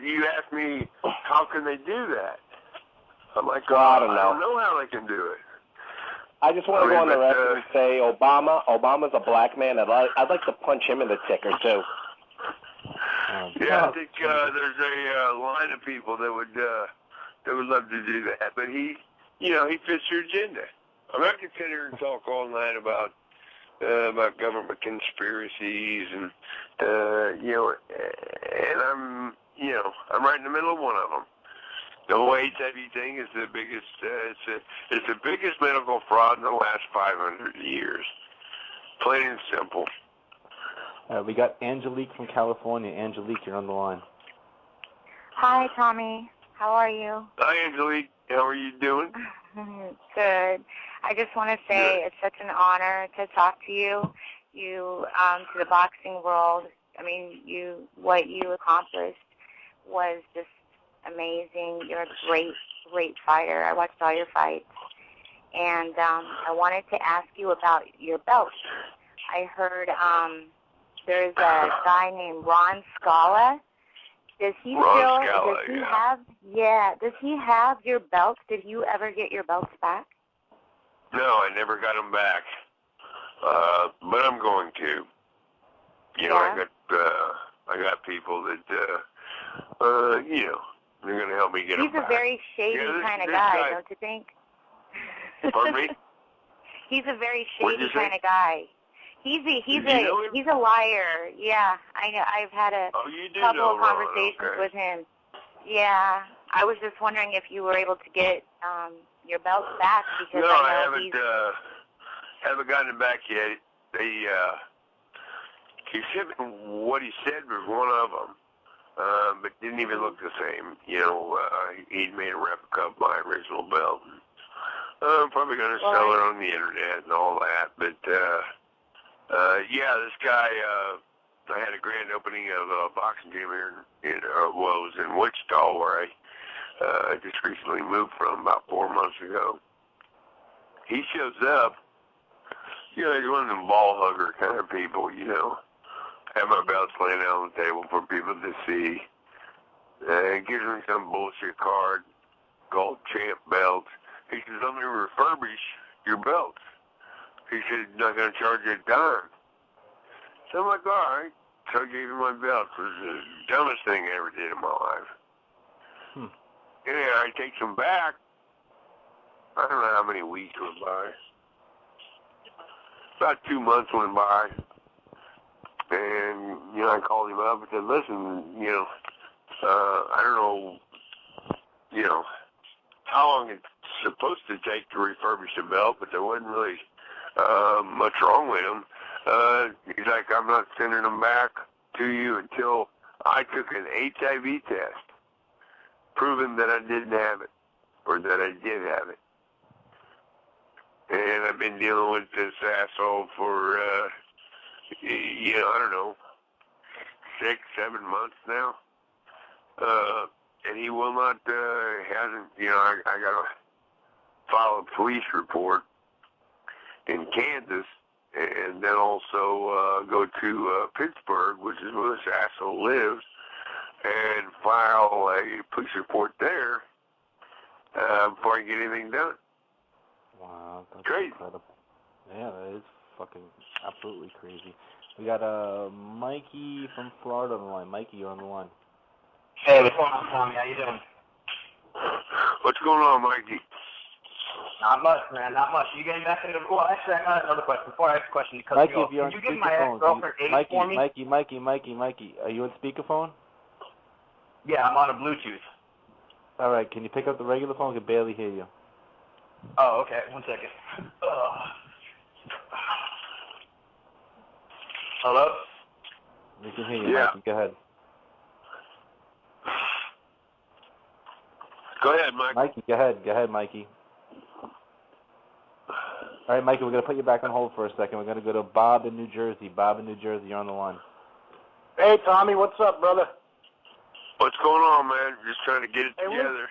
You asked me, how can they do that? I'm like, I don't know how they can do it. I just want to go on the record and say Obama's a black man. I'd like to punch him in the ticker, too. Yeah, I think there's a line of people that would love to do that, but he fits your agenda. I'm not considering talk all night about government conspiracies and and I'm right in the middle of one of them. The whole HIV thing is the biggest. It's the biggest medical fraud in the last 500 years. Plain and simple. We got Angelique from California. Angelique, you're on the line. Hi, Tommy. How are you? Hi, Angelique. How are you doing? Good. I just want to say it's such an honor to talk to you. To the boxing world. I mean, what you accomplished was just amazing. You're a great fighter. I watched all your fights. And I wanted to ask you about your belt. I heard there's a guy named Ron Scala. Does he have your belts? Did you ever get your belts back? No, I never got them back. But I'm going to. I got people that they're going to help me get them back. He's a very shady kind of guy, don't you think? Pardon me? He's a very shady kind of guy. He's a liar. Yeah, I know. I've had a couple of conversations with him. Yeah, I was just wondering if you were able to get your belts back because I haven't gotten it back yet. He said what he said was one of them, but didn't even look the same. He'd made a replica of my original belt. I'm probably going to sell it on the internet and all that, but this guy. I had a grand opening of a boxing gym here it was in Wichita, where I just recently moved from about 4 months ago. He shows up. He's one of them ball hugger kind of people, Have my belts laying out on the table for people to see. Gives me some bullshit card called Champ Belts. He says, I'm going to refurbish your belts. He said, he's not going to charge you a dime. So I'm like, all right. So I gave him my belts. It was the dumbest thing I ever did in my life. Yeah, I take them back. I don't know how many weeks went by. About 2 months went by. And, I called him up and said, listen, I don't know, how long it's supposed to take to refurbish a belt, but there wasn't really much wrong with them. He's like, I'm not sending them back to you until I took an HIV test, proving that I didn't have it, or that I did have it. And I've been dealing with this asshole for, I don't know, 6, 7 months now. And he will not, hasn't, I got to file a police report in Kansas, and then also go to Pittsburgh, which is where this asshole lives, and file a police report there before I get anything done. Wow, that's crazy. Incredible. Yeah, that is fucking absolutely crazy. We got Mikey from Florida on the line. Mikey, you're on the line. Hey, what's going on, Tommy? How you doing? What's going on, Mikey? Not much, man. Not much. You getting back into the... Well, actually, I got another question. Before I ask a question, because Mikey, if you're on you give my speakerphone, ex-girlfriend AIDS for me? Mikey, are you on speakerphone? Yeah, I'm on a Bluetooth. All right, can you pick up the regular phone? I can barely hear you. Oh, okay. 1 second. Hello? We can hear you, Yeah. Mikey. Go ahead. Go ahead, Mike. Mikey, go ahead, Mikey. All right, Mikey, we're going to put you back on hold for a second. We're going to go to Bob in New Jersey. Bob in New Jersey, you're on the line. Hey, Tommy, what's up, brother? What's going on, man? Just trying to get it together.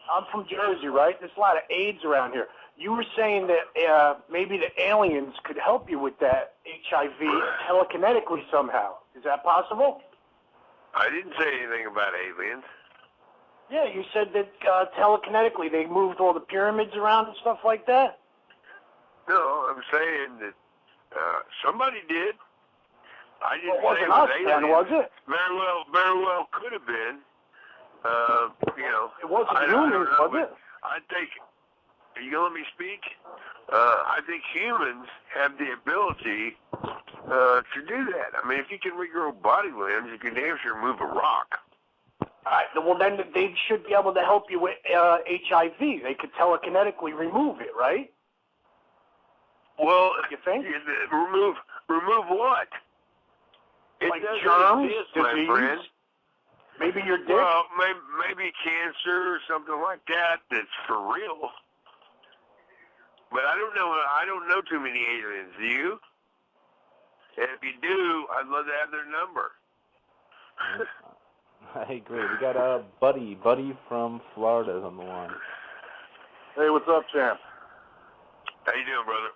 I'm from Jersey, right? There's a lot of AIDS around here. You were saying that maybe the aliens could help you with that HIV telekinetically somehow. Is that possible? I didn't say anything about aliens. Yeah, you said that telekinetically they moved all the pyramids around and stuff like that. No, I'm saying that somebody did. I didn't say it was aliens. Was it? Very well could have been. It wasn't humans, was it? I think. Are you gonna let me speak? I think humans have the ability to do that. I mean, if you can regrow body limbs, you can damn sure move a rock. All right. Well, then they should be able to help you with HIV. They could telekinetically remove it, right? Well, you think? Remove what? It like doesn't germs, exist, disease, my friend. Maybe your dick. Well, maybe cancer or something like that. That's for real. But I don't know. I don't know too many aliens. Do you? And if you do, I'd love to have their number. I agree. We got Buddy from Florida is on the line. Hey, what's up, champ? How you doing, brother?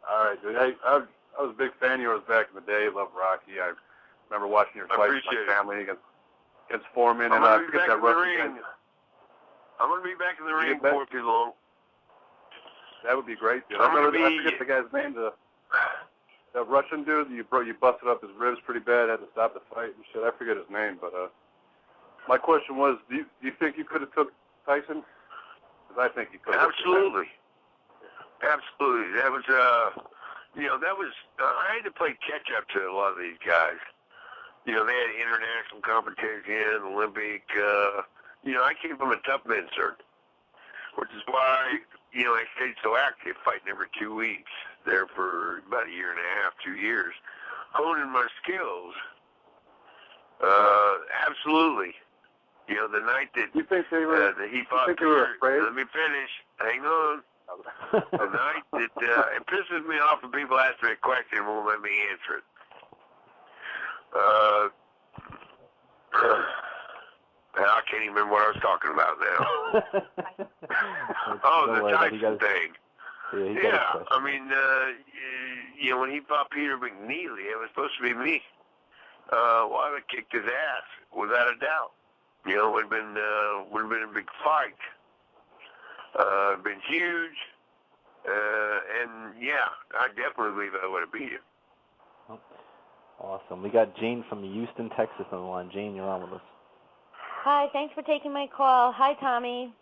All right, dude. Hey, I was a big fan of yours back in the day. Loved Rocky. I remember watching your fight with my family against Foreman, and I forget that Russian. I'm going to be back in the ring before too long. That would be great, dude. I forget the guy's name. That Russian dude, you busted up his ribs pretty bad, had to stop the fight and shit. I forget his name, but my question was, do you think you could have took Tyson? Because I think you could have. Absolutely. Absolutely. That was, I had to play catch up to a lot of these guys. They had international competition, Olympic, I came from a tough men's circuit, which is why, I stayed so active, fighting every 2 weeks there for about a year and a half, 2 years, honing my skills. Absolutely. The night that you think they were, that he fought Peter, let me finish. Hang on. The night that it pisses me off when people ask me a question and won't let me answer it. I can't even remember what I was talking about now. The Tyson thing. Yeah, I mean, when he fought Peter McNeely, it was supposed to be me. I would have kicked his ass without a doubt. It would have been a big fight. Been huge, and yeah, I definitely believe I would have beat him. Oh, awesome. We got Jane from Houston, Texas on the line. Jane, you're on with us. Hi, thanks for taking my call. Hi, Tommy.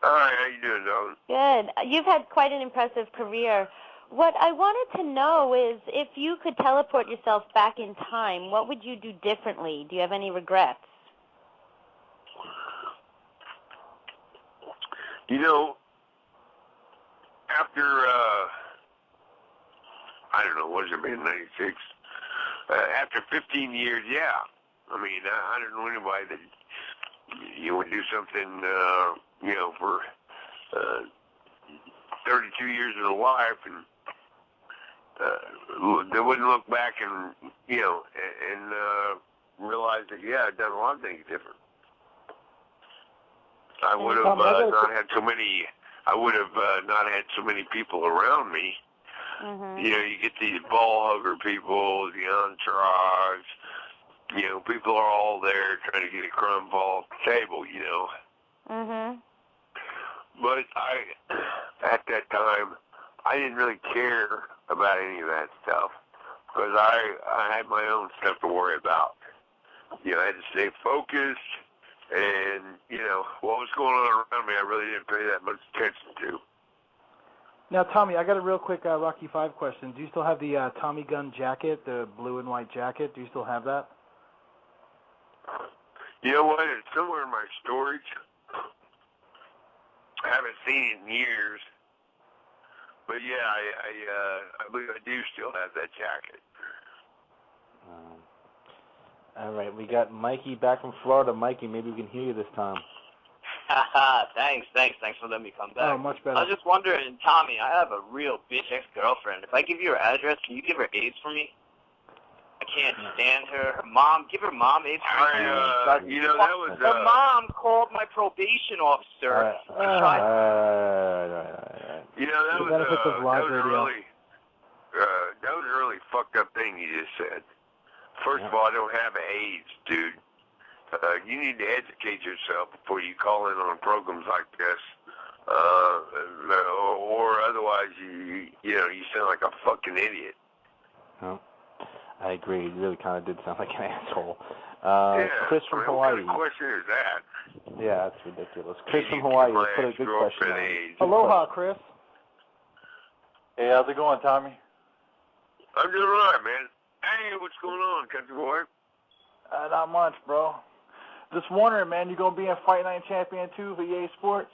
Hi, how you doing, darling? Good. You've had quite an impressive career. What I wanted to know is if you could teleport yourself back in time, what would you do differently? Do you have any regrets? After, I don't know, what has it been, 96? After 15 years, yeah. I mean, I don't know anybody that would do something, for 32 years of their life and they wouldn't look back and, realize that, yeah, I've done a lot of things different. I would have not had so many. I would have not had so many people around me. Mm-hmm. You get these ball hugger people, the entourage. People are all there trying to get a crumb fall off the table. Mhm. But at that time, I didn't really care about any of that stuff because I had my own stuff to worry about. I had to stay focused. And, what was going on around me, I really didn't pay that much attention to. Now, Tommy, I got a real quick Rocky V question. Do you still have the Tommy gun jacket, the blue and white jacket? Do you still have that? You know what? It's somewhere in my storage. I haven't seen it in years. But, yeah, I believe I do still have that jacket. All right, we got Mikey back from Florida. Mikey, maybe we can hear you this time. Thanks for letting me come back. Oh, much better. I was just wondering, Tommy, I have a real bitch ex-girlfriend. If I give you her address, can you give her AIDS for me? I can't stand her. Her mom, give her mom AIDS for me. That was... Her mom called my probation officer. That was a really fucked up thing you just said. First of all, I don't have AIDS, dude. You need to educate yourself before you call in on programs like this, or otherwise you sound like a fucking idiot. Oh, I agree. You really kind of did sound like an asshole. Chris from Hawaii. What kind of question is that? Yeah, that's ridiculous. Chris from Hawaii put a good question on. Aloha, Chris. Hey, how's it going, Tommy? I'm doing all right, man. Hey, what's going on, country boy? Not much, bro. Just wondering, man, you gonna be in Fight Night Champion 2 for EA Sports?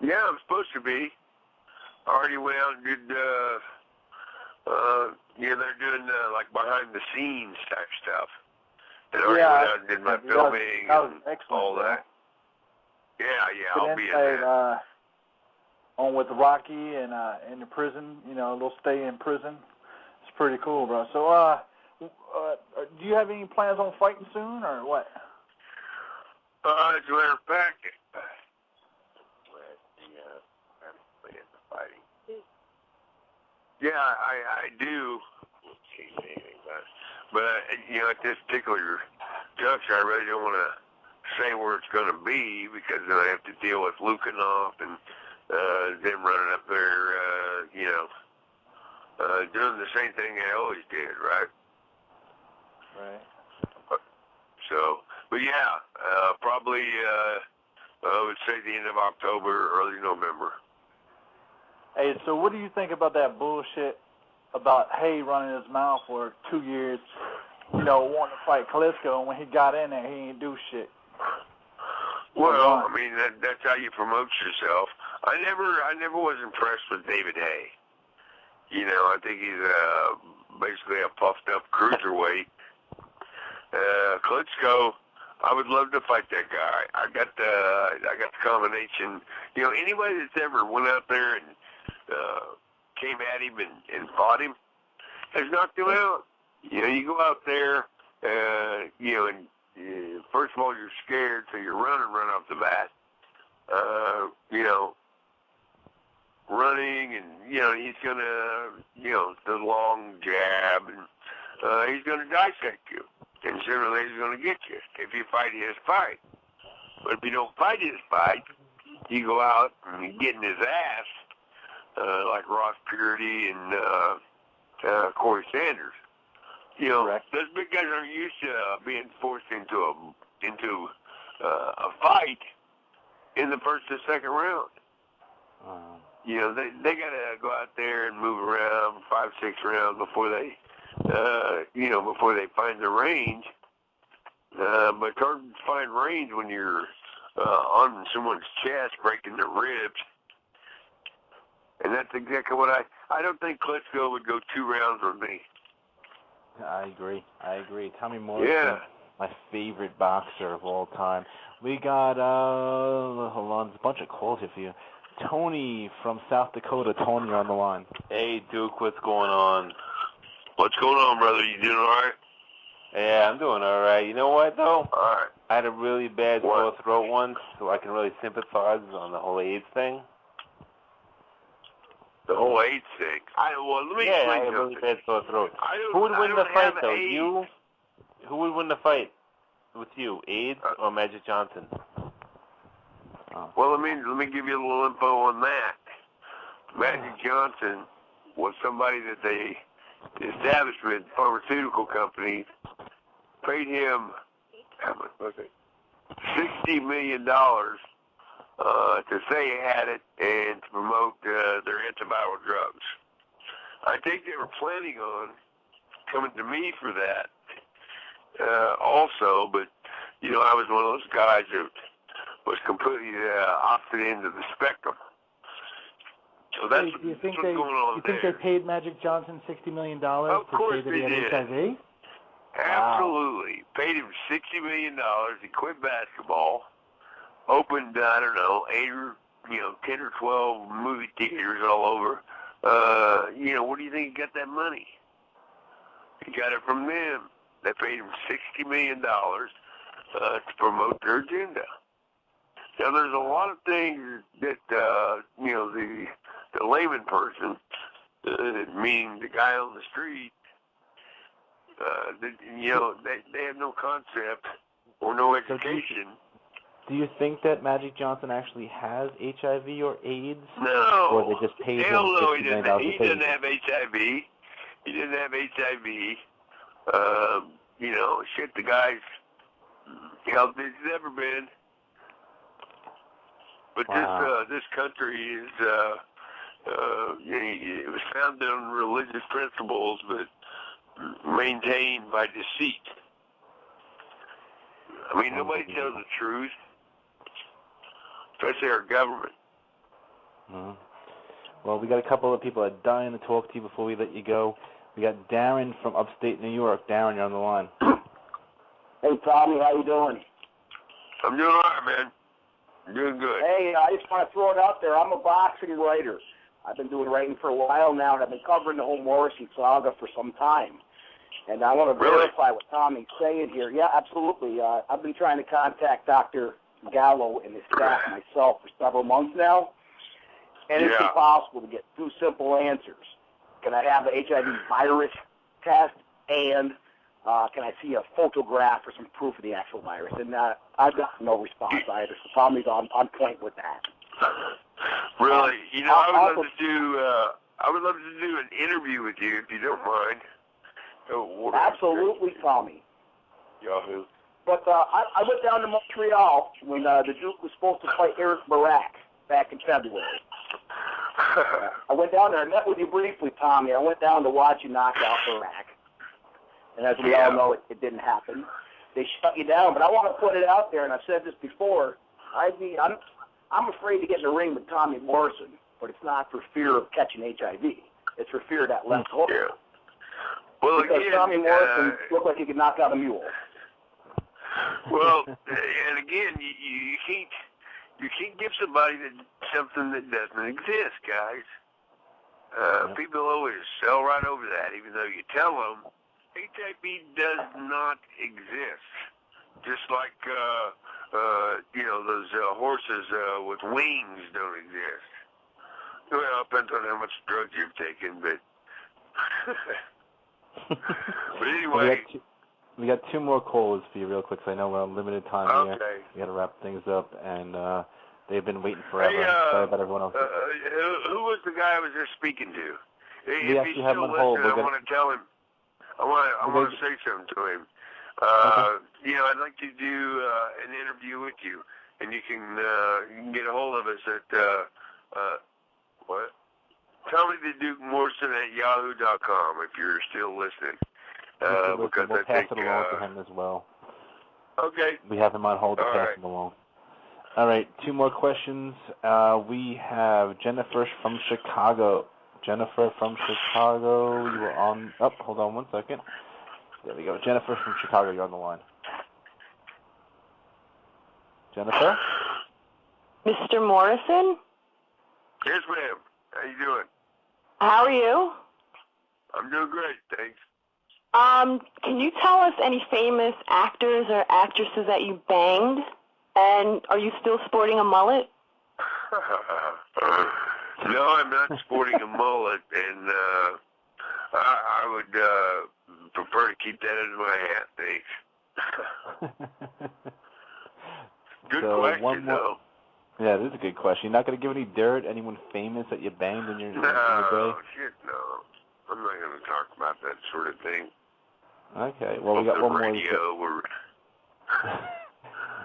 Yeah, I'm supposed to be. I already went out and did, they're doing, like, behind-the-scenes type stuff. And I already went out and did my filming and all that. Yeah, I'll be in that. On with Rocky and in the prison, a little stay in prison. It's pretty cool, bro. So, do you have any plans on fighting soon, or what? As a matter of fact, fighting. Yeah, I do. But at this particular juncture, I really don't want to say where it's going to be because then I have to deal with Lukanov and them running up there, doing the same thing they always did, right? Right. So, but yeah, probably, I would say the end of October, early November. Hey, so what do you think about that bullshit about Hay running his mouth for 2 years, wanting to fight Klitschko, and when he got in there, he didn't do shit? Well, I mean, that's how you promote yourself. I never was impressed with David Hay. I think he's basically a puffed up cruiserweight. Klitschko, I would love to fight that guy. I got the combination. Anybody that's ever went out there and came at him and fought him has knocked him out. You go out there, and first of all, you're scared, so you run off the bat. Running, and he's gonna, the long jab, and he's gonna dissect you, and sooner or later he's gonna get you if you fight his fight. But if you don't fight his fight, you go out and you get in his ass, like Ross Purity and Corey Sanders. Those big guys aren't used to being forced into a fight in the first or second round. They gotta go out there and move around 5-6 rounds before they find the range. But it's hard to find range when you're on someone's chest, breaking their ribs. And that's exactly what I don't think Klitschko would go 2 rounds with me. I agree. Tommy Morrison, my favorite boxer of all time. We got, hold on, there's a bunch of calls here for you. Tony from South Dakota. Tony, you're on the line. Hey, Duke, what's going on? What's going on, brother? You doing all right? Yeah, I'm doing all right. You know what, though? All right. I had a really bad sore throat once, so I can really sympathize on the whole AIDS thing. The whole AIDS thing? I had a really bad sore throat. Who would win the fight, though? AIDS. You? Who would win the fight with you, AIDS or Magic Johnson? Well, let me give you a little info on that. Magic Johnson was somebody that the establishment pharmaceutical company paid him $60 million to say he had it and to promote their antiviral drugs. I think they were planning on coming to me for that also, but I was one of those guys that was completely opposite end of the spectrum. So that's what's going on there. You think they paid Magic Johnson $60 million to say that he had HIV? Absolutely. Paid him $60 million. He quit basketball. Opened, I don't know, 10 or 12 movie theaters all over. What do you think he got that money? He got it from them. They paid him $60 million to promote their agenda. Now, there's a lot of things that, the layman person, meaning the guy on the street, they have no concept or no education. Do you think that Magic Johnson actually has HIV or AIDS? No. Or they just paid him Hell no, $60 million he doesn't have HIV. He doesn't have HIV. The guy's healthy as he's ever been. But this country is, it was founded on religious principles, but maintained by deceit. I mean, nobody tells the truth, especially our government. Mm-hmm. Well, we got a couple of people that are dying to talk to you before we let you go. We got Darren from upstate New York. Darren, you're on the line. Hey, Tommy, how you doing? I'm doing all right, man. I'm doing good. Hey, I just want to throw it out there. I'm a boxing writer. I've been doing writing for a while now, and I've been covering the whole Morrison saga for some time. And I want to verify what Tommy's saying here. Yeah, absolutely. I've been trying to contact Dr. Gallo and his staff myself for several months now, and it's impossible to get two simple answers. Can I have the HIV virus test, and can I see a photograph or some proof of the actual virus? And I've got no response either, so Tommy's on point with that. Really? I would love to do an interview with you, if you don't mind. Absolutely, Tommy. Yahoo. But I went down to Montreal when the Duke was supposed to fight Eric Barak back in February. I went down there. I met with you briefly, Tommy. I went down to watch you knock out Barak. And as we all know, it didn't happen. They shut you down. But I want to put it out there, and I've said this before. I'm afraid to get in the ring with Tommy Morrison, but it's not for fear of catching HIV. It's for fear of that left hook. Yeah. Well, because again, Tommy Morrison looked like he could knock out a mule. Well, and again, you can't give somebody something that doesn't exist, guys. People always sell right over that, even though you tell them HIV does not exist. Just like those horses with wings don't exist. Well, it depends on how much drugs you've taken, but but anyway. We got two more callers for you real quick, so I know we're on limited time here. We got to wrap things up, and they've been waiting forever. Sorry about everyone else. Who was the guy I was just speaking to? We actually have him on hold. I want to tell him. I want to say something to him. I'd like to do an interview with you, and you can get a hold of us at what? Tommy the Duke Morrison at yahoo.com if you're still listening. Because we'll I pass think it along to him as well. Okay. We have him on hold to pass it along. All right, two more questions. We have Jennifer from Chicago. Jennifer from Chicago, you were on. Oh, hold on one second. There we go. Jennifer from Chicago, you're on the line. Jennifer? Mr. Morrison? Yes, ma'am. How you doing? How are you? I'm doing great, thanks. Can you tell us any famous actors or actresses that you banged? And are you still sporting a mullet? No, I'm not sporting a mullet, and I would prefer to keep that in my hat, thanks. Good question, though. Yeah, this is a good question. You're not going to give any dirt? Anyone famous that you banged in your day? No, shit, no. I'm not going to talk about that sort of thing. Okay, well, we got one more. Radio,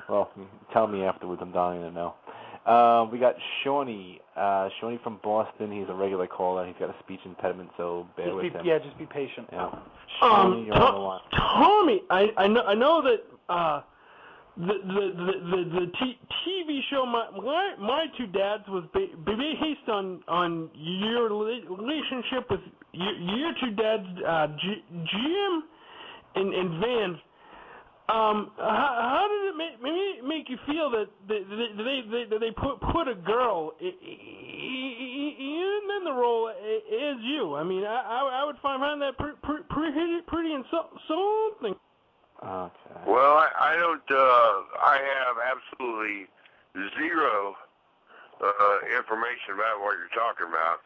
well, tell me afterwards. I'm dying to know. We got Shawnee. Shawnee from Boston. He's a regular caller. He's got a speech impediment, so bear with him. Yeah, just be patient. Yeah. Shawnee, you're on the line. Tommy, I know that the TV show My Two Dads was based on your relationship with your two dads, Jim and Van. How did it make you feel that they put a girl in the role as you? I mean, I would find that pretty insulting. Okay. Well, I don't. I have absolutely zero information about what you're talking about.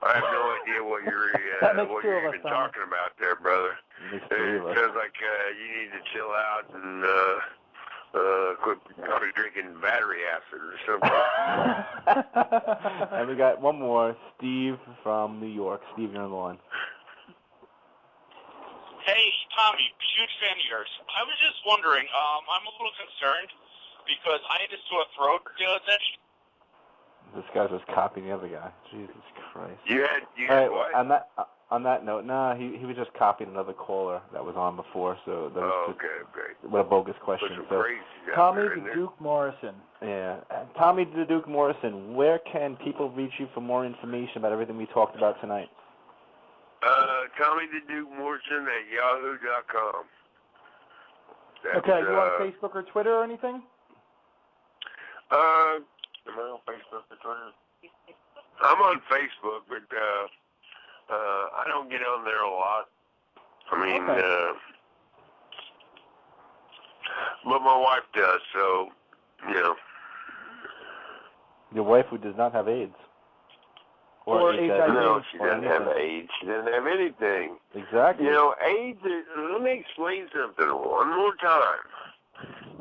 I have no idea what you're even talking about there, brother. It sounds like you need to chill out and quit probably drinking battery acid or something. And we got one more, Steve from New York. Steve, you're on the line. Hey, Tommy, huge fan of yours. I was just wondering, I'm a little concerned because I had a sore throat the other day. This guy's just copying the other guy. Jesus Christ. You had what? On that note, he was just copying another caller that was on before, so that was okay. What a bogus question. So, Tommy the Duke Morrison. Yeah. Tommy the Duke Morrison, where can people reach you for more information about everything we talked about tonight? Tommy the Duke Morrison at yahoo.com. Okay, you on Facebook or Twitter or anything? Am I on Facebook or Twitter? I'm on Facebook, but I don't get on there a lot. I mean, but my wife does, so, you know. Your wife who does not have AIDS. Or HIV. No, she doesn't have AIDS. She doesn't have anything. Exactly. You know, AIDS is, let me explain something one more time.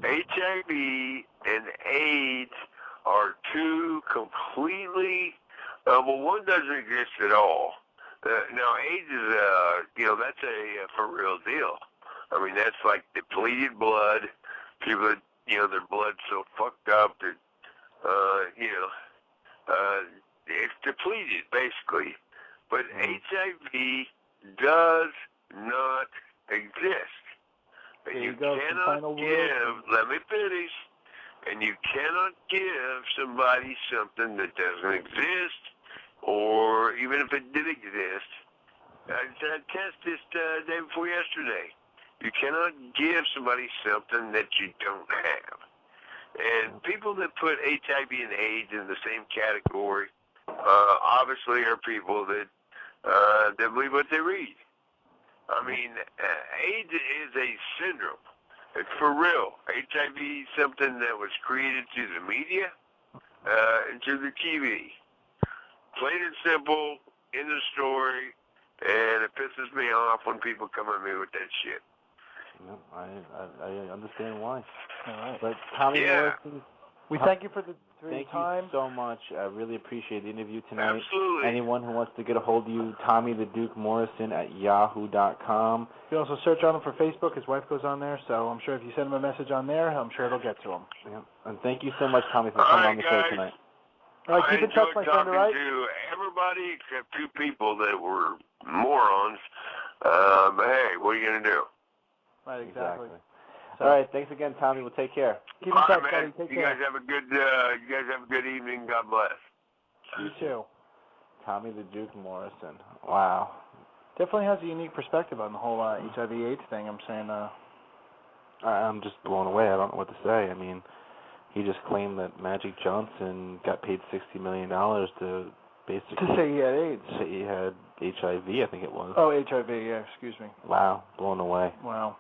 HIV and AIDS are two completely, well, one doesn't exist at all. Now, AIDS is, that's a for real deal. I mean, that's like depleted blood. People that, their blood's so fucked up that, it's depleted, basically. But HIV does not exist. And you cannot give, let me finish, and you cannot give somebody something that doesn't exist, or even if it did exist. I tested this day before yesterday. You cannot give somebody something that you don't have. And people that put HIV and AIDS in the same category, obviously are people that believe what they read. I mean, AIDS is a syndrome. It's for real. HIV is something that was created through the media and through the TV. Plain and simple, in the story, and it pisses me off when people come at me with that shit. No, I understand why. All right. But Tommy Morrison, we thank you for the time. You so much. I really appreciate the interview tonight. Absolutely. Anyone who wants to get a hold of you, Tommy the Duke Morrison at yahoo.com. You can also search on him for Facebook. His wife goes on there, so I'm sure if you send him a message on there, I'm sure it'll get to him. Yeah. And thank you so much, Tommy, for coming on the show tonight. All right, keep in touch, my friend, all right? I enjoyed talking to everybody except two people that were morons. But hey, what are you going to do? Right, exactly. All right, thanks again, Tommy. We'll take care. Keep in touch, buddy. Take you care. guys have a good evening. God bless. You too. Tommy the Duke Morrison. Wow. Definitely has a unique perspective on the whole HIV/AIDS thing. I'm saying. I'm just blown away. I don't know what to say. I mean, he just claimed that Magic Johnson got paid $60 million to basically to say he had AIDS. Say he had HIV, I think it was. Oh, HIV. Yeah. Excuse me. Wow. Blown away. Wow.